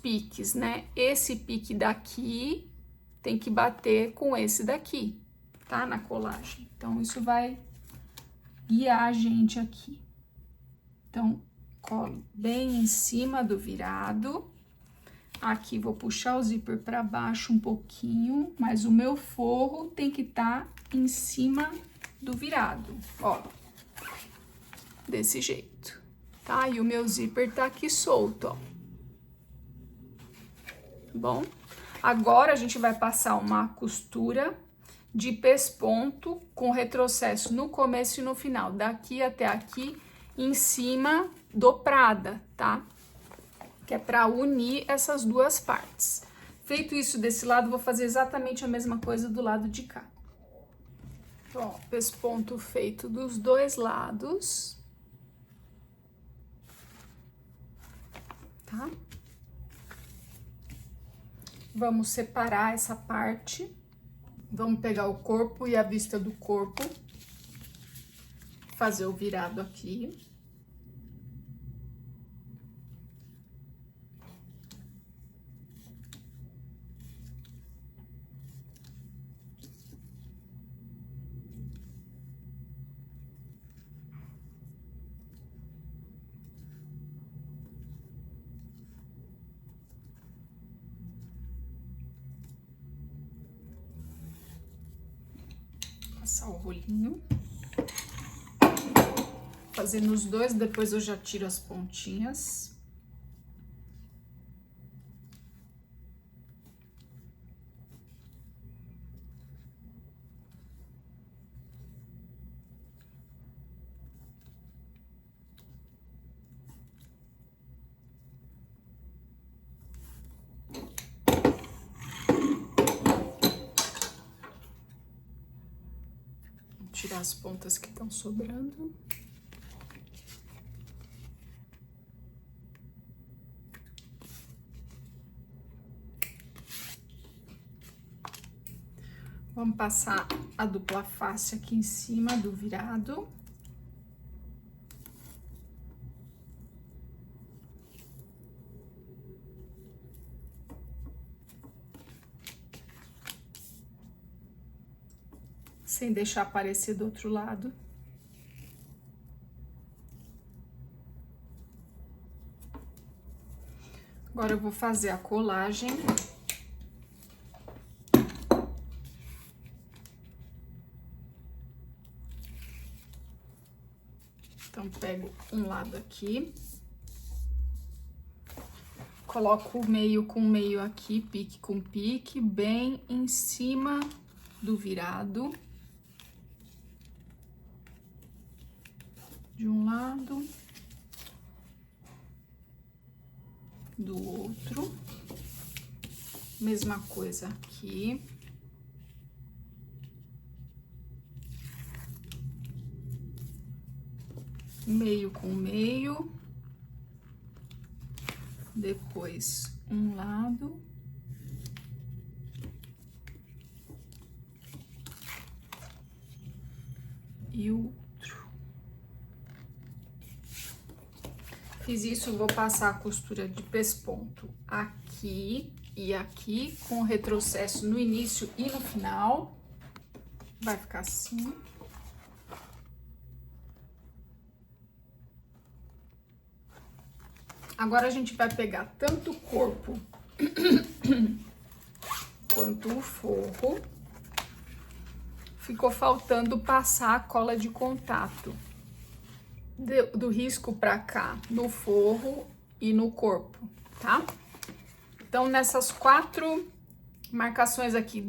piques, né? Esse pique daqui tem que bater com esse daqui, tá? Na colagem. Então, isso vai guiar a gente aqui. Então, colo bem em cima do virado. Aqui, vou puxar o zíper para baixo um pouquinho, mas o meu forro tem que estar em cima do virado, ó. Desse jeito, tá? E o meu zíper tá aqui solto, ó. Bom, agora a gente vai passar uma costura de pesponto com retrocesso no começo e no final, daqui até aqui, em cima dobrada, tá? Que é para unir essas duas partes. Feito isso desse lado, vou fazer exatamente a mesma coisa do lado de cá. Ó, pesponto feito dos dois lados. Tá? Vamos separar essa parte. Vamos pegar o corpo e a vista do corpo. Fazer o virado aqui. Passar o rolinho. Fazer nos dois, depois eu já tiro as pontinhas. Tirar as pontas que estão sobrando. Vamos passar a dupla face aqui em cima do virado. Sem deixar aparecer do outro lado. Agora eu vou fazer a colagem. Então, pego um lado aqui. Coloco o meio com meio aqui, pique com pique, bem em cima do virado. De um lado. Do outro. Mesma coisa aqui. Meio com meio. Depois um lado. E o outro. Fiz isso, vou passar a costura de pesponto aqui e aqui, com o retrocesso no início e no final. Vai ficar assim. Agora a gente vai pegar tanto o corpo quanto o forro. Ficou faltando passar a cola de contato do risco pra cá, no forro e no corpo, tá? Então, nessas 4 marcações aqui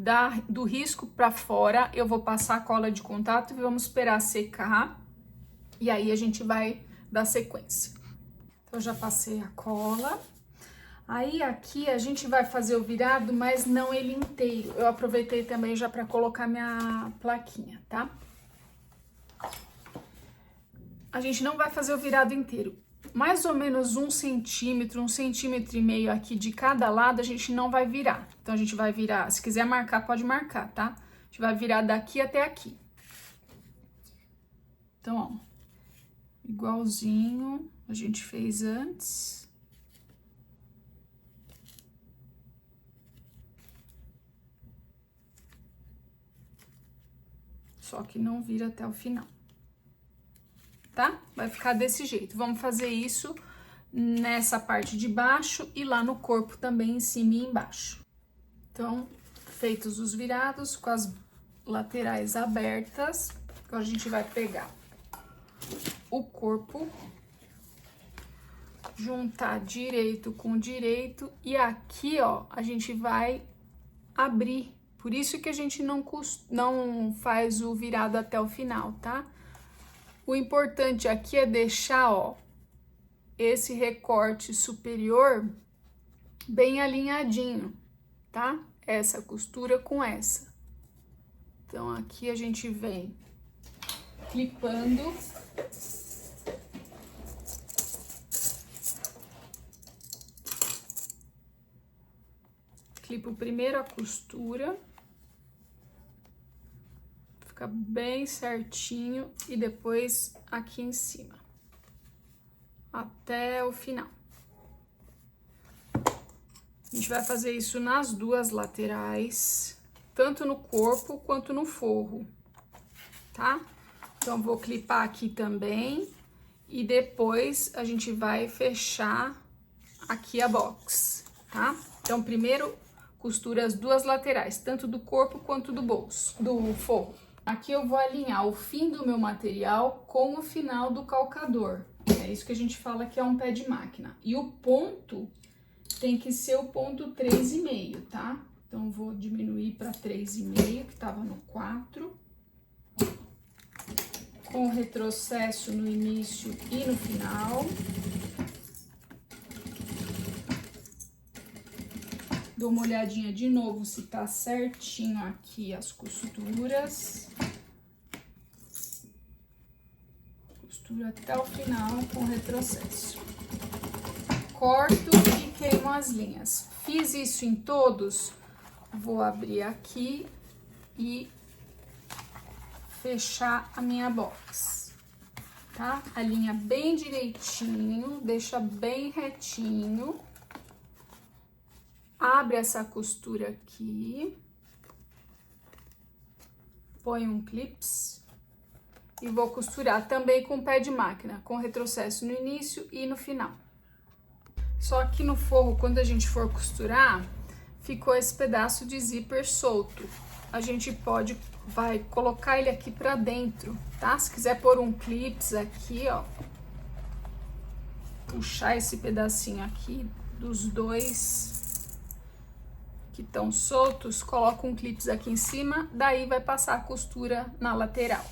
do risco pra fora, eu vou passar a cola de contato e vamos esperar secar. E aí a gente vai dar sequência. Então, eu já passei a cola. Aí, aqui, a gente vai fazer o virado, mas não ele inteiro. Eu aproveitei também já pra colocar minha plaquinha, tá? A gente não vai fazer o virado inteiro. Mais ou menos 1 centímetro, 1,5 cm aqui de cada lado, a gente não vai virar. Então, a gente vai virar, se quiser marcar, pode marcar, tá? A gente vai virar daqui até aqui. Então, ó, igualzinho a gente fez antes. Só que não vira até o final, tá? Vai ficar desse jeito. Vamos fazer isso nessa parte de baixo e lá no corpo também, em cima e embaixo. Então, feitos os virados, com as laterais abertas, agora a gente vai pegar o corpo, juntar direito com direito e aqui, ó, a gente vai abrir. Por isso que a gente não faz o virado até o final, tá? O importante aqui é deixar, ó, esse recorte superior bem alinhadinho, tá? Essa costura com essa. Então, aqui a gente vem clipando. Clipo primeiro a costura. Fica bem certinho e depois aqui em cima, até o final. A gente vai fazer isso nas 2 laterais, tanto no corpo quanto no forro, tá? Então, vou clipar aqui também e depois a gente vai fechar aqui a box, tá? Então, primeiro costura as 2 laterais, tanto do corpo quanto do bolso, do forro. Aqui eu vou alinhar o fim do meu material com o final do calcador. É isso que a gente fala que é um pé de máquina. E o ponto tem que ser o ponto 3,5, tá? Então, vou diminuir para 3,5, que tava no 4. Com retrocesso no início e no final. Dou uma olhadinha de novo se tá certinho aqui as costuras. Costura até o final com retrocesso. Corto e queimo as linhas. Fiz isso em todos, vou abrir aqui e fechar a minha box, tá? A linha bem direitinho, deixa bem retinho. Abre essa costura aqui, põe um clips e vou costurar também com pé de máquina, com retrocesso no início e no final. Só que no forro, quando a gente for costurar, ficou esse pedaço de zíper solto. A gente vai colocar ele aqui pra dentro, tá? Se quiser pôr um clips aqui, ó, puxar esse pedacinho aqui dos 2 que estão soltos, coloca um clips aqui em cima, daí vai passar a costura na lateral.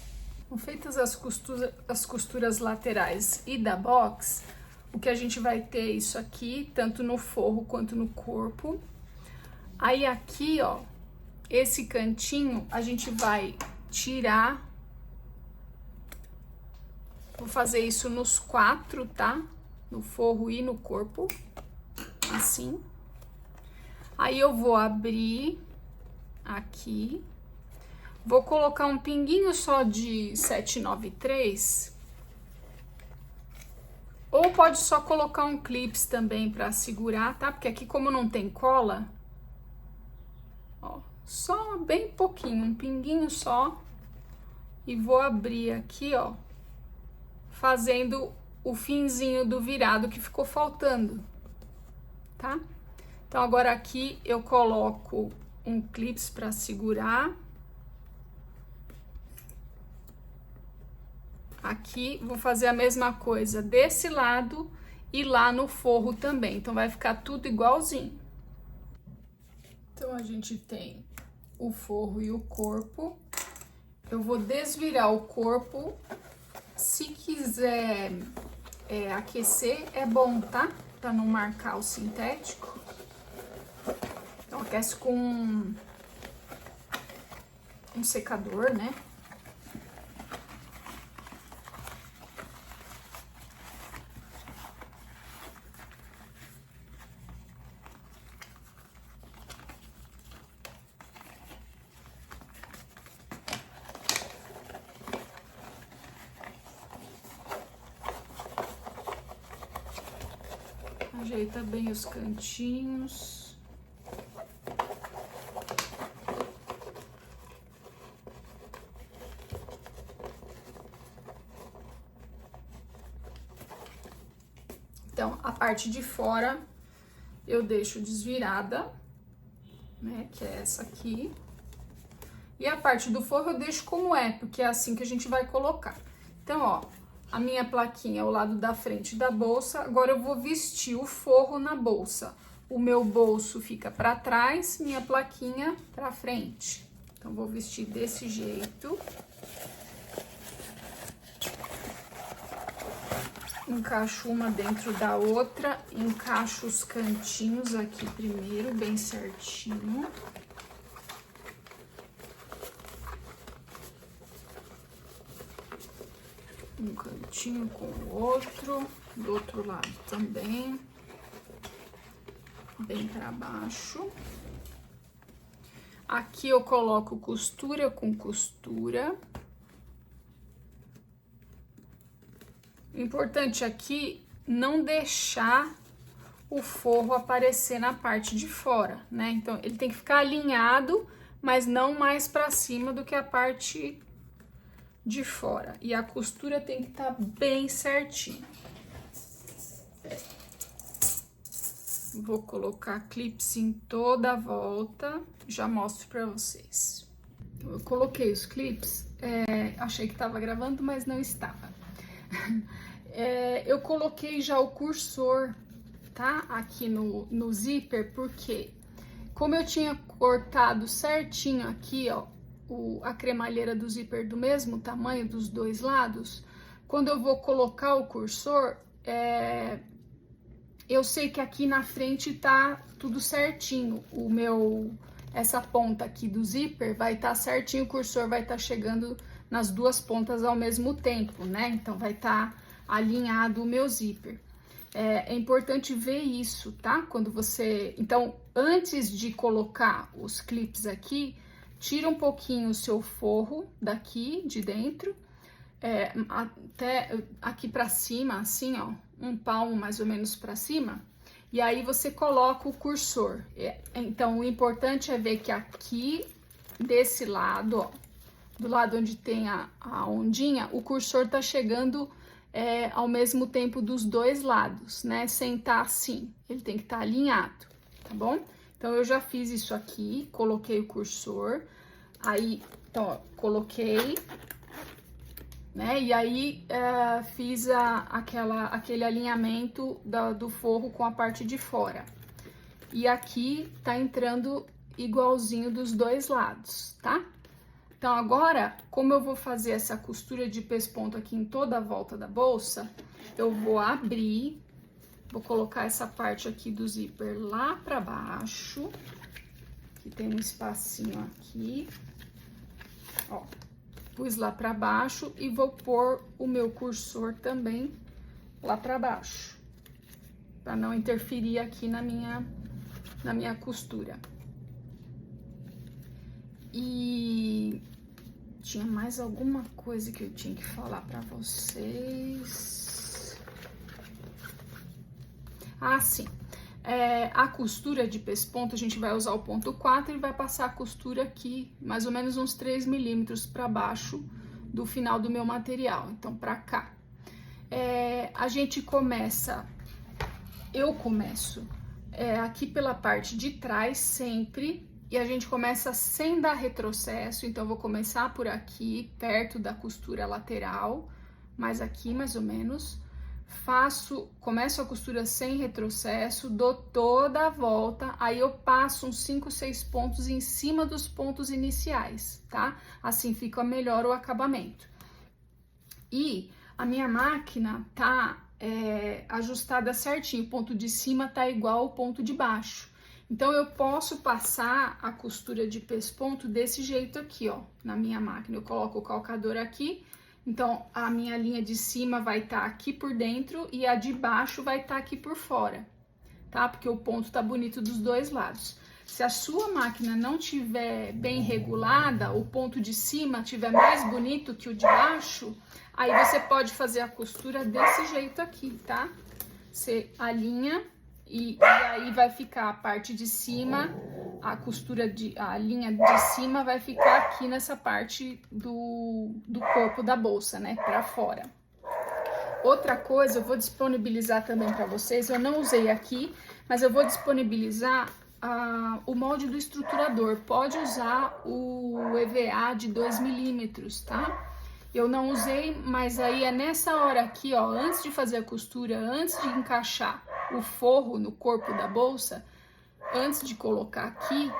Então, feitas as costuras laterais e da box, o que a gente vai ter isso aqui, tanto no forro quanto no corpo. Aí aqui, ó, esse cantinho a gente vai tirar. Vou fazer isso nos 4, tá? No forro e no corpo, assim. Aí eu vou abrir aqui. Vou colocar um pinguinho só de 793. Ou pode só colocar um clips também pra segurar, tá? Porque aqui como não tem cola, ó, só bem pouquinho, um pinguinho só. E vou abrir aqui, ó, fazendo o finzinho do virado que ficou faltando, tá? Então agora aqui eu coloco um clips pra segurar. Aqui, vou fazer a mesma coisa desse lado e lá no forro também. Então, vai ficar tudo igualzinho. Então, a gente tem o forro e o corpo. Eu vou desvirar o corpo. Se quiser aquecer, é bom, tá? Pra não marcar o sintético. Então, aquece com um secador, né? Ajeita bem os cantinhos. Então, a parte de fora eu deixo desvirada, né, que é essa aqui. E a parte do forro eu deixo como é, porque é assim que a gente vai colocar. Então, ó, a minha plaquinha é o lado da frente da bolsa. Agora eu vou vestir o forro na bolsa. O meu bolso fica pra trás, minha plaquinha pra frente. Então, vou vestir desse jeito. Encaixo uma dentro da outra, encaixo os cantinhos aqui primeiro, bem certinho. Um cantinho com o outro, do outro lado também, bem pra baixo. Aqui eu coloco costura com costura. Importante aqui não deixar o forro aparecer na parte de fora, né? Então, ele tem que ficar alinhado, mas não mais pra cima do que a parte de fora. E a costura tem que estar bem certinha. Vou colocar clips em toda a volta, já mostro pra vocês. Então, eu coloquei os clips, achei que tava gravando, mas não estava. Eu coloquei já o cursor, tá? Aqui no zíper, porque como eu tinha cortado certinho aqui, ó, a cremalheira do zíper do mesmo tamanho dos dois lados, quando eu vou colocar o cursor, eu sei que aqui na frente tá tudo certinho. Essa ponta aqui do zíper vai estar certinho, o cursor vai estar chegando nas duas pontas ao mesmo tempo, né? Então, vai estar alinhado o meu zíper. É importante ver isso, tá? Quando você... Então, antes de colocar os clips aqui, tira um pouquinho o seu forro daqui, de dentro, até aqui pra cima, assim, ó, um palmo mais ou menos pra cima, e aí você coloca o cursor. Então, o importante é ver que aqui, desse lado, ó, do lado onde tem a ondinha, o cursor tá chegando ao mesmo tempo dos dois lados, né? Sem tá assim, ele tem que estar alinhado, tá bom? Então, eu já fiz isso aqui, coloquei o cursor, aí, então, ó, coloquei, né? E aí, fiz aquele alinhamento do forro com a parte de fora. E aqui tá entrando igualzinho dos dois lados, tá? Então, agora, como eu vou fazer essa costura de pesponto aqui em toda a volta da bolsa, eu vou abrir, vou colocar essa parte aqui do zíper lá pra baixo, que tem um espacinho aqui, ó. Pus lá pra baixo e vou pôr o meu cursor também lá pra baixo, pra não interferir aqui na minha costura. E tinha mais alguma coisa que eu tinha que falar pra vocês. Ah, sim. A costura de pesponto, a gente vai usar o ponto 4 e vai passar a costura aqui, mais ou menos uns 3 milímetros para baixo do final do meu material, então para cá. A gente começa, eu começo aqui pela parte de trás sempre, e a gente começa sem dar retrocesso, então eu vou começar por aqui, perto da costura lateral, mas aqui mais ou menos. Começo a costura sem retrocesso, dou toda a volta, aí eu passo uns 5, 6 pontos em cima dos pontos iniciais, tá? Assim fica melhor o acabamento. E a minha máquina tá ajustada certinho, o ponto de cima tá igual ao ponto de baixo. Então, eu posso passar a costura de pesponto desse jeito aqui, ó, na minha máquina. Eu coloco o calcador aqui. Então, a minha linha de cima vai estar aqui por dentro e a de baixo vai estar aqui por fora, tá? Porque o ponto tá bonito dos dois lados. Se a sua máquina não tiver bem regulada, o ponto de cima tiver mais bonito que o de baixo, aí você pode fazer a costura desse jeito aqui, tá? Você alinha e aí vai ficar a parte de cima, a linha de cima vai ficar aqui nessa parte do corpo da bolsa, né, pra fora. Outra coisa, eu vou disponibilizar também pra vocês, eu não usei aqui, mas eu vou disponibilizar o molde do estruturador. Pode usar o EVA de 2 milímetros, tá? Eu não usei, mas aí é nessa hora aqui, ó, antes de fazer a costura, antes de encaixar o forro no corpo da bolsa, antes de colocar aqui,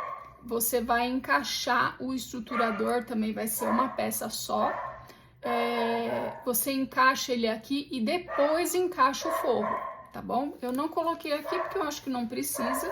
você vai encaixar o estruturador, também vai ser uma peça só. Você encaixa ele aqui e depois encaixa o forro, tá bom? Eu não coloquei aqui porque eu acho que não precisa.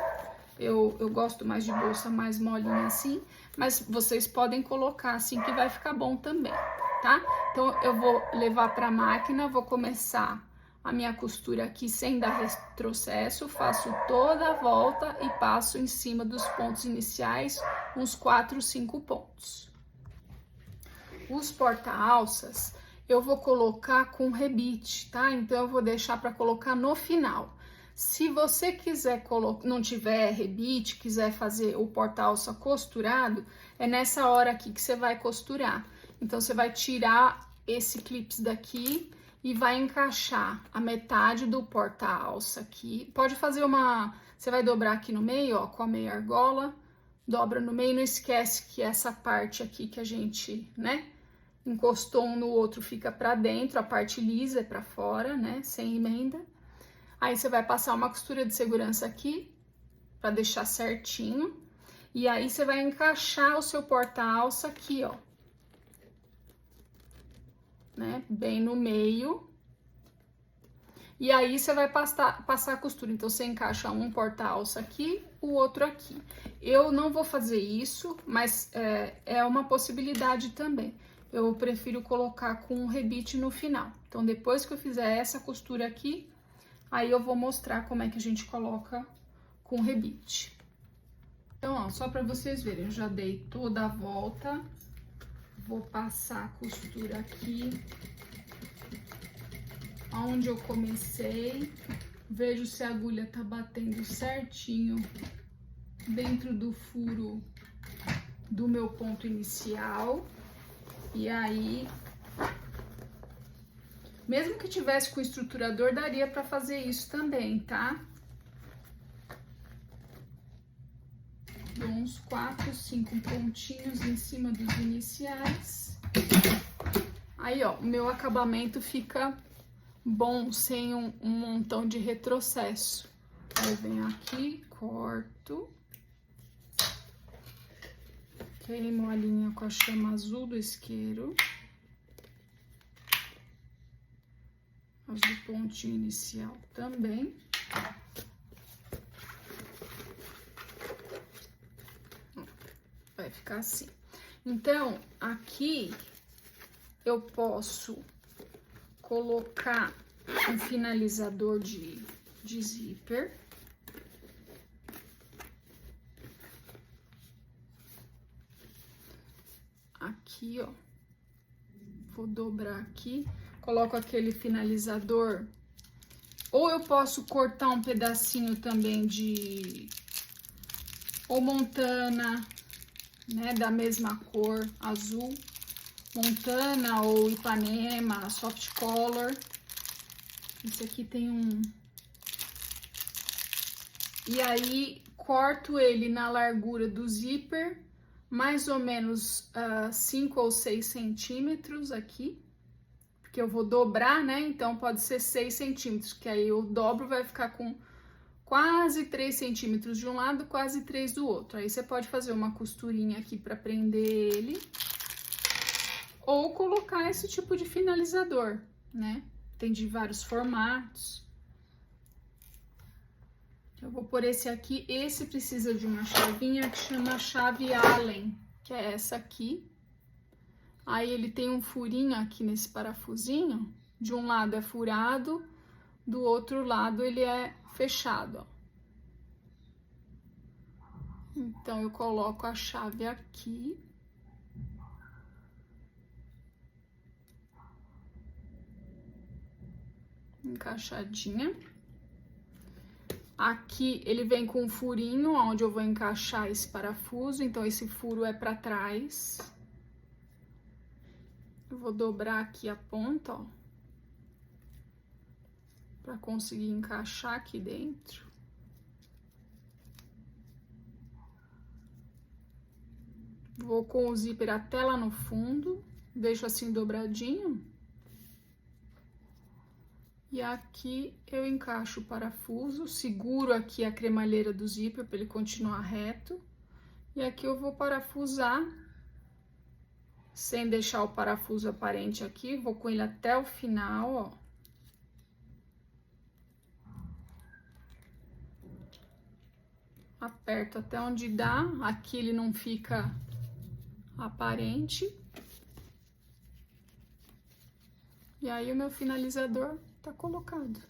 Eu gosto mais de bolsa mais molinha assim, mas vocês podem colocar assim que vai ficar bom também, tá? Então, eu vou levar para a máquina, vou começar a minha costura aqui sem dar retrocesso, faço toda a volta e passo em cima dos pontos iniciais, uns 4, 5 pontos. Os porta-alças, eu vou colocar com rebite, tá? Então, eu vou deixar para colocar no final. Se você quiser não tiver rebite, quiser fazer o porta-alça costurado, é nessa hora aqui que você vai costurar. Então, você vai tirar esse clips daqui e vai encaixar a metade do porta-alça aqui. Pode fazer você vai dobrar aqui no meio, ó, com a meia argola, dobra no meio, não esquece que essa parte aqui que a gente, né, encostou um no outro fica pra dentro, a parte lisa é pra fora, né, sem emenda. Aí, você vai passar uma costura de segurança aqui, pra deixar certinho. E aí, você vai encaixar o seu porta-alça aqui, ó. Né, bem no meio. E aí, você vai passar a costura. Então, você encaixa um porta-alça aqui, o outro aqui. Eu não vou fazer isso, mas é uma possibilidade também. Eu prefiro colocar com um rebite no final. Então, depois que eu fizer essa costura aqui, aí eu vou mostrar como é que a gente coloca com rebite. Então, ó, só para vocês verem, eu já dei toda a volta. Vou passar a costura aqui, onde eu comecei. Vejo se a agulha tá batendo certinho dentro do furo do meu ponto inicial. E aí, mesmo que tivesse com o estruturador, daria para fazer isso também, tá? Dou uns 4, 5 pontinhos em cima dos iniciais. Aí, ó, o meu acabamento fica bom, sem um montão de retrocesso. Aí, venho aqui, corto. Queimo a linha com a chama azul do isqueiro. As do pontinho inicial também. ficar assim. Então, aqui eu posso colocar um finalizador de zíper. Aqui, ó. Vou dobrar aqui, coloco aquele finalizador. Ou eu posso cortar um pedacinho também de ou Montana, né, da mesma cor, azul. Montana ou Ipanema, Soft Color. Esse aqui tem um... E aí, corto ele na largura do zíper, mais ou menos 5 ou 6 centímetros aqui. Porque eu vou dobrar, né? Então, pode ser 6 centímetros, que aí eu dobro, vai ficar com quase 3 centímetros de um lado, quase 3 do outro. Aí, você pode fazer uma costurinha aqui para prender ele. Ou colocar esse tipo de finalizador, né? Tem de vários formatos. Eu vou pôr esse aqui. Esse precisa de uma chavinha que chama chave Allen, que é essa aqui. Aí ele tem um furinho aqui nesse parafusinho. De um lado é furado, do outro lado ele é fechado, ó. Então, eu coloco a chave aqui. Encaixadinha. Aqui ele vem com um furinho onde eu vou encaixar esse parafuso, então esse furo é para trás. Eu vou dobrar aqui a ponta, ó, para conseguir encaixar aqui dentro. Vou com o zíper até lá no fundo, deixo assim dobradinho. E aqui eu encaixo o parafuso, seguro aqui a cremalheira do zíper para ele continuar reto. E aqui eu vou parafusar, sem deixar o parafuso aparente aqui, vou com ele até o final, ó. Aperto até onde dá, aqui ele não fica aparente. E aí o meu finalizador tá colocado,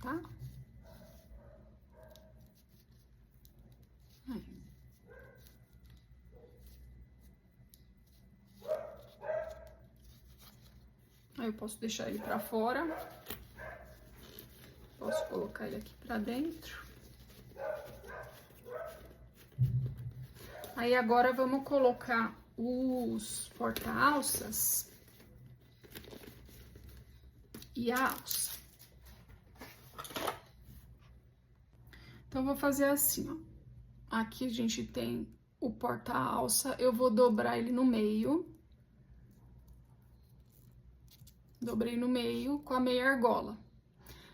tá? Aí eu posso deixar ele pra fora, posso colocar ele aqui pra dentro. Aí agora vamos colocar os porta-alças e a alça. Então, vou fazer assim, ó. Aqui a gente tem o porta-alça, eu vou dobrar ele no meio. Dobrei no meio com a meia argola.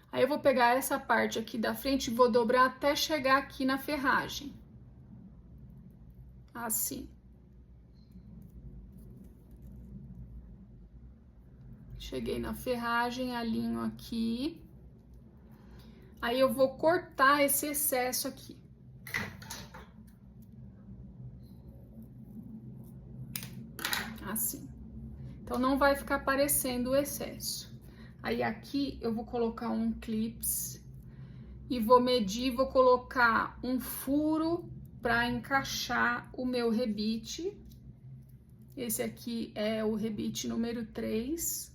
Aí, eu vou pegar essa parte aqui da frente e vou dobrar até chegar aqui na ferragem. Assim. Cheguei na ferragem, alinho aqui. Aí, eu vou cortar esse excesso aqui. Assim. Então, não vai ficar aparecendo o excesso. Aí, aqui, eu vou colocar um clips e vou medir, vou colocar um furo para encaixar o meu rebite. Esse aqui é o rebite número 3,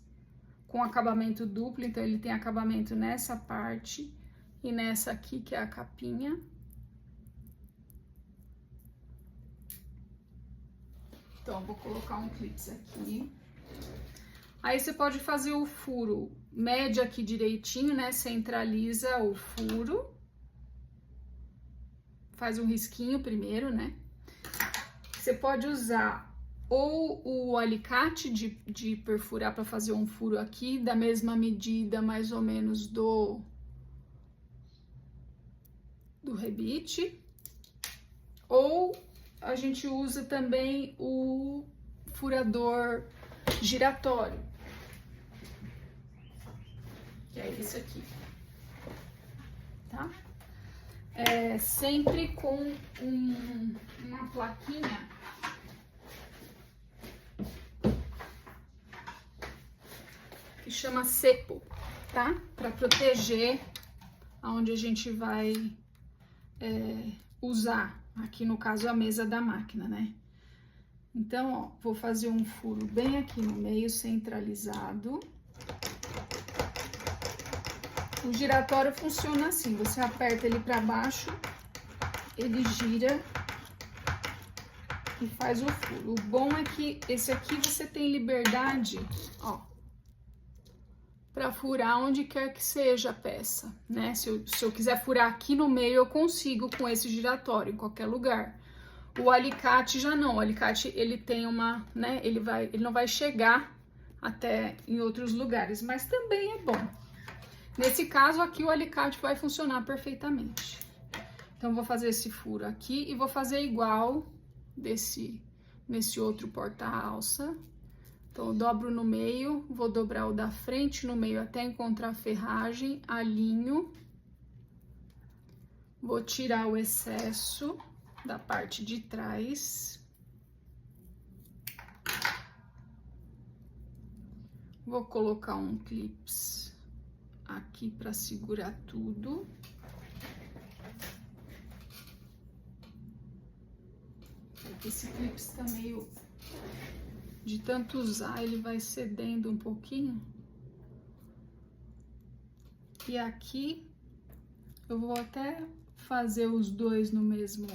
com acabamento duplo, então ele tem acabamento nessa parte e nessa aqui, que é a capinha. Então, vou colocar um clips aqui. Aí, você pode fazer o furo, mede aqui direitinho, né? Centraliza o furo. Faz um risquinho primeiro, né? Você pode usar ou o alicate de perfurar para fazer um furo aqui, da mesma medida, mais ou menos, do rebite. Ou a gente usa também o furador giratório, que é esse aqui, tá? sempre com uma plaquinha que chama cepo, tá? Para proteger aonde a gente vai usar, aqui no caso a mesa da máquina, né? Então, ó, vou fazer um furo bem aqui no meio, centralizado. O giratório funciona assim, você aperta ele para baixo, ele gira e faz o furo. O bom é que esse aqui você tem liberdade, ó, para furar onde quer que seja a peça, né? Se eu quiser furar aqui no meio, eu consigo com esse giratório, em qualquer lugar. O alicate já não, o alicate ele tem uma, né? Ele não vai chegar até em outros lugares, mas também é bom. Nesse caso aqui, o alicate vai funcionar perfeitamente. Então, vou fazer esse furo aqui e vou fazer igual nesse outro porta-alça. Então, eu dobro no meio, vou dobrar o da frente no meio até encontrar a ferragem, alinho. Vou tirar o excesso da parte de trás. Vou colocar um clips aqui para segurar tudo. Esse clips tá meio... de tanto usar, ele vai cedendo um pouquinho. E aqui, eu vou até fazer os dois no mesmo...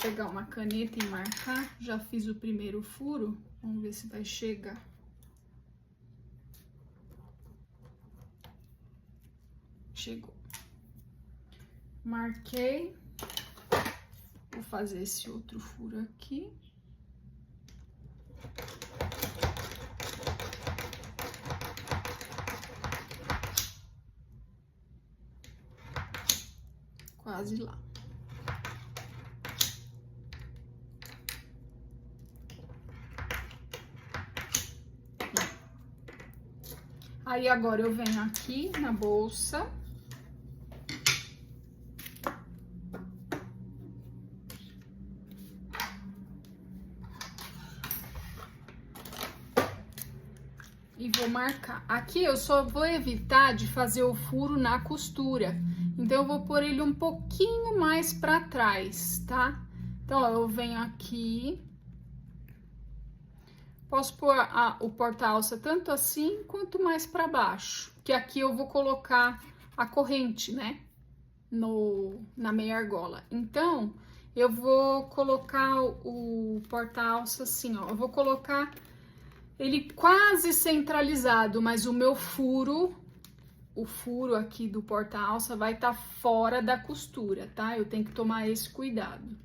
pegar uma caneta e marcar. Já fiz o primeiro furo. Vamos ver se vai chegar. Chegou. Marquei. Vou fazer esse outro furo aqui. Quase lá. Aí, agora eu venho aqui na bolsa. E vou marcar. Aqui eu só vou evitar de fazer o furo na costura. Então, eu vou pôr ele um pouquinho mais pra trás, tá? Então, ó, eu venho aqui. Posso pôr o porta-alça tanto assim, quanto mais pra baixo. Que aqui eu vou colocar a corrente, né? Na meia argola. Então, eu vou colocar o porta-alça assim, ó. Eu vou colocar ele quase centralizado, mas o meu furo, o furo aqui do porta-alça vai estar fora da costura, tá? Eu tenho que tomar esse cuidado.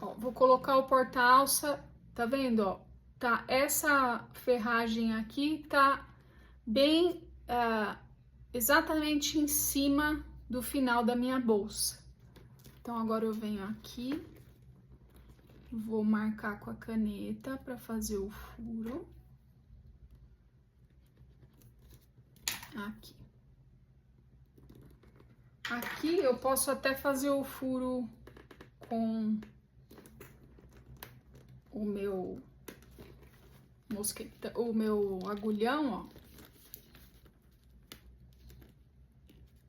Ó, vou colocar o porta-alça, tá vendo, ó? Tá, essa ferragem aqui tá bem exatamente em cima do final da minha bolsa. Então, agora eu venho aqui, vou marcar com a caneta para fazer o furo. Aqui. Aqui eu posso até fazer o furo com o meu o meu agulhão, ó.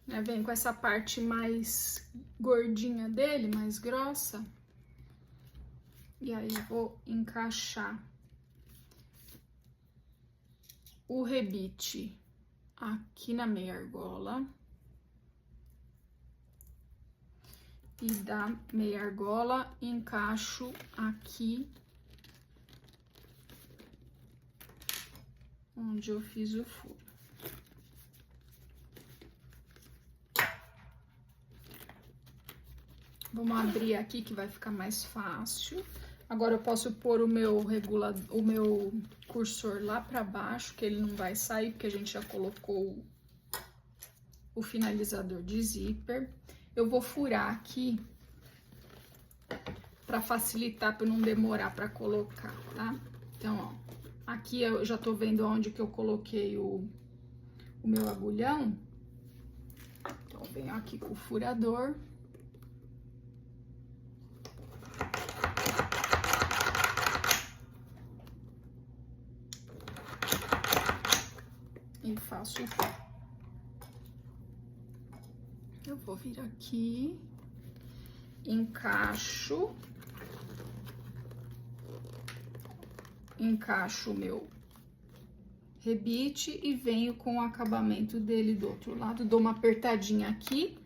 Né? Vem com essa parte mais gordinha dele, mais grossa. E aí, vou encaixar o rebite aqui na meia argola. E da meia argola, encaixo aqui onde eu fiz o furo. Vamos abrir aqui que vai ficar mais fácil. Agora eu posso pôr o meu cursor lá pra baixo, que ele não vai sair, porque a gente já colocou o finalizador de zíper. Eu vou furar aqui pra facilitar, pra não demorar pra colocar, tá? Então, ó, aqui eu já tô vendo onde que eu coloquei o meu agulhão. venho aqui com o furador. E faço o furo. Eu vou vir aqui, encaixo o meu rebite e venho com o acabamento dele do outro lado, dou uma apertadinha aqui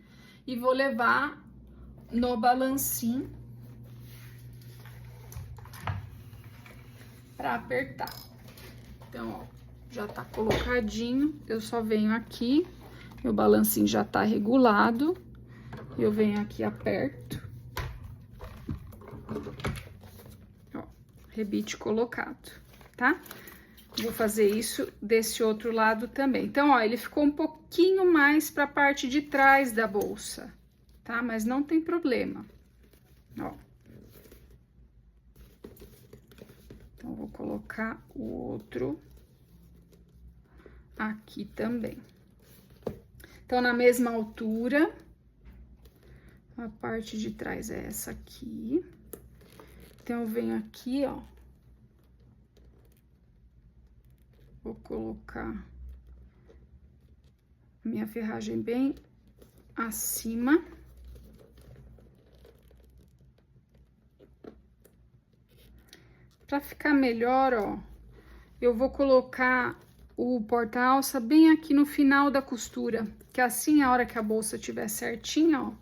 e vou levar no balancim para apertar. Então, ó, já tá colocadinho, eu só venho aqui, meu balancinho já tá regulado, eu venho aqui, aperto, ó, rebite colocado, tá? Vou fazer isso desse outro lado também. Então, ó, ele ficou um pouquinho mais pra parte de trás da bolsa, tá? Mas não tem problema, ó. Então, vou colocar o outro aqui também. Então, na mesma altura, a parte de trás é essa aqui. Então, eu venho aqui, ó. Vou colocar minha ferragem bem acima. Pra ficar melhor, ó, eu vou colocar o porta-alça bem aqui no final da costura, que assim, a hora que a bolsa estiver certinha, ó,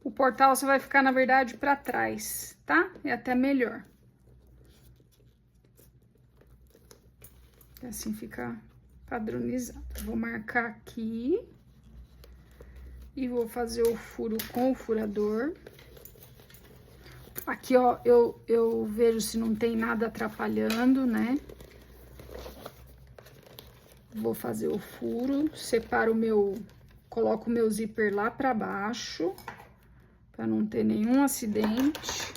o porta-alça vai ficar, na verdade, pra trás, tá? É até melhor. Assim fica padronizado. Vou marcar aqui e vou fazer o furo com o furador. Aqui, ó, eu vejo se não tem nada atrapalhando, né? Vou fazer o furo, separo o meu, coloco o meu zíper lá pra baixo, pra não ter nenhum acidente.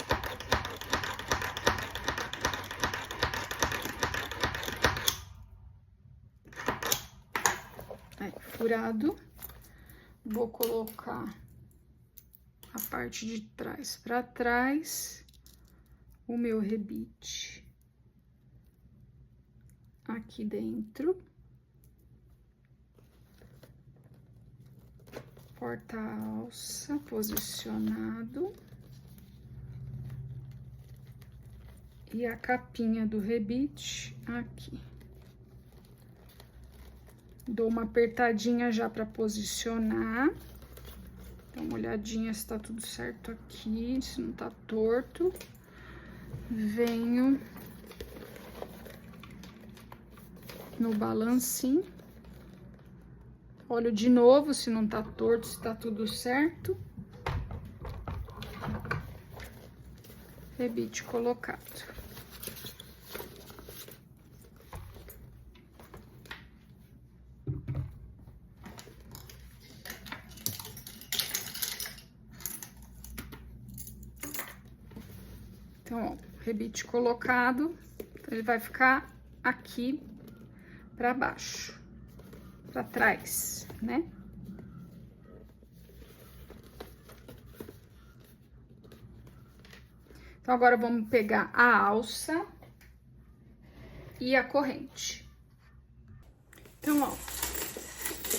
Aí, furado. Vou colocar a parte de trás pra trás, o meu rebite aqui dentro. Porta-alça posicionado. E a capinha do rebite aqui. Dou uma apertadinha já para posicionar. Dá uma olhadinha se tá tudo certo aqui, se não tá torto. Venho no balancinho. Olho de novo se não tá torto, se tá tudo certo. Rebite colocado. Então, ó, rebite colocado, ele vai ficar aqui pra baixo, pra trás, né? Então, agora vamos pegar a alça e a corrente. Então, ó,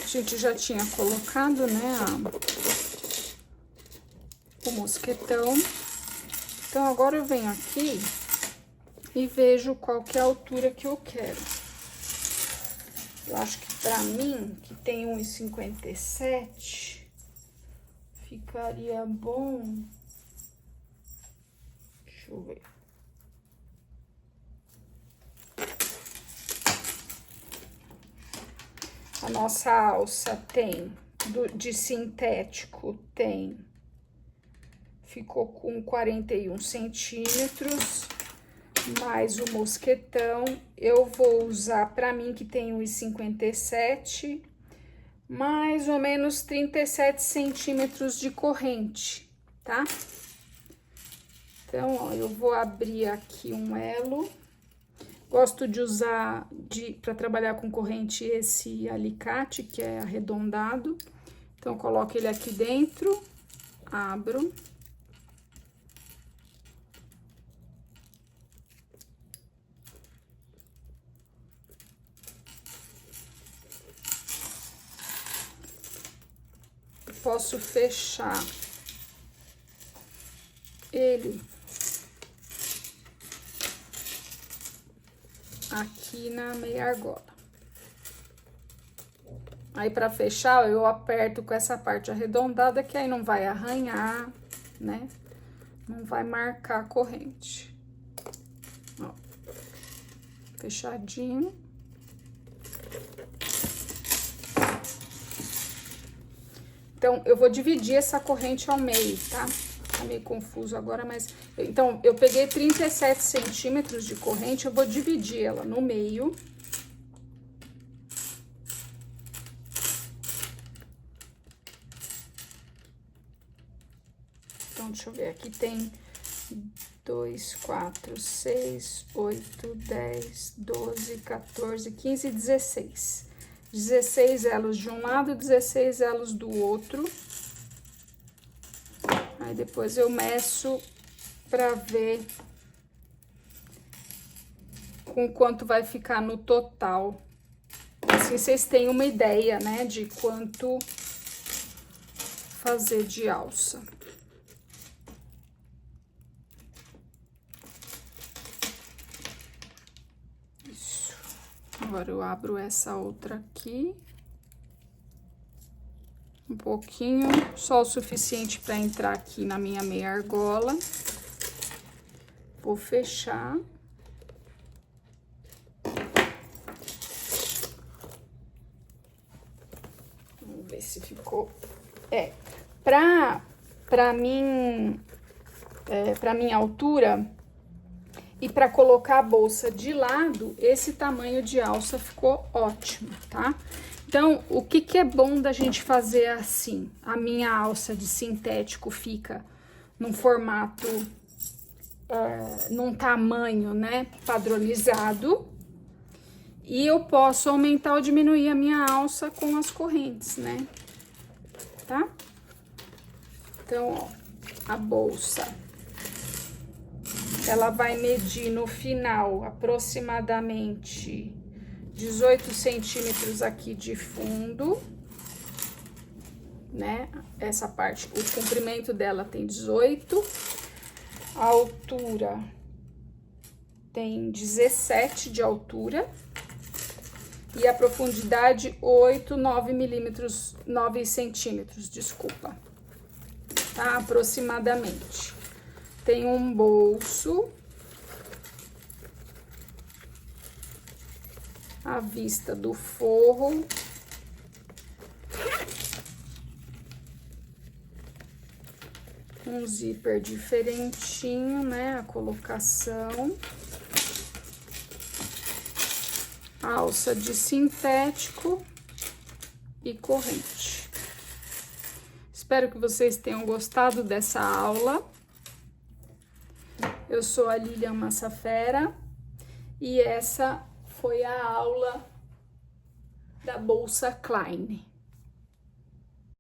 a gente já tinha colocado, né, o mosquetão. Então, agora eu venho aqui e vejo qual que é a altura que eu quero. Eu acho que pra mim, que tem 1,57, ficaria bom. Deixa eu ver. A nossa alça tem, de sintético, tem... Ficou com 41 centímetros, mais o mosquetão. Eu vou usar, pra mim, que tem 1,57, mais ou menos 37 centímetros de corrente, tá? Então, ó, eu vou abrir aqui um elo. Gosto de usar, pra trabalhar com corrente, esse alicate, que é arredondado. Então, coloco ele aqui dentro, abro. Posso fechar ele aqui na meia argola. Aí, pra fechar, eu aperto com essa parte arredondada, que aí não vai arranhar, né? Não vai marcar a corrente. Ó, fechadinho. Então, eu vou dividir essa corrente ao meio, tá? Tá meio confuso agora, mas... Então, eu peguei 37 centímetros de corrente, eu vou dividir ela no meio. Então, deixa eu ver, aqui tem 2, 4, 6, 8, 10, 12, 14, 15, 16. 16 elos de um lado, 16 elos do outro. Aí, depois eu meço pra ver com quanto vai ficar no total. Assim, vocês têm uma ideia, né, de quanto fazer de alça. Isso. Agora, eu abro essa outra aqui. Um pouquinho, só o suficiente para entrar aqui na minha meia argola. Vou fechar. Vamos ver se ficou. Pra minha altura e para colocar a bolsa de lado, esse tamanho de alça ficou ótimo, tá? Então, o que é bom da gente fazer assim? A minha alça de sintético fica num formato, num tamanho, né, padronizado. E eu posso aumentar ou diminuir a minha alça com as correntes, né? Tá? Então, ó, a bolsa, ela vai medir no final aproximadamente 18 centímetros aqui de fundo, né? Essa parte, o comprimento dela tem 18, a altura tem 17 de altura e a profundidade 9 centímetros, desculpa, tá? Aproximadamente. Tem um bolso, a vista do forro, um zíper diferentinho, né, a colocação, alça de sintético e corrente. Espero que vocês tenham gostado dessa aula. Eu sou a Lilian Massafera e essa foi a aula da bolsa Klein.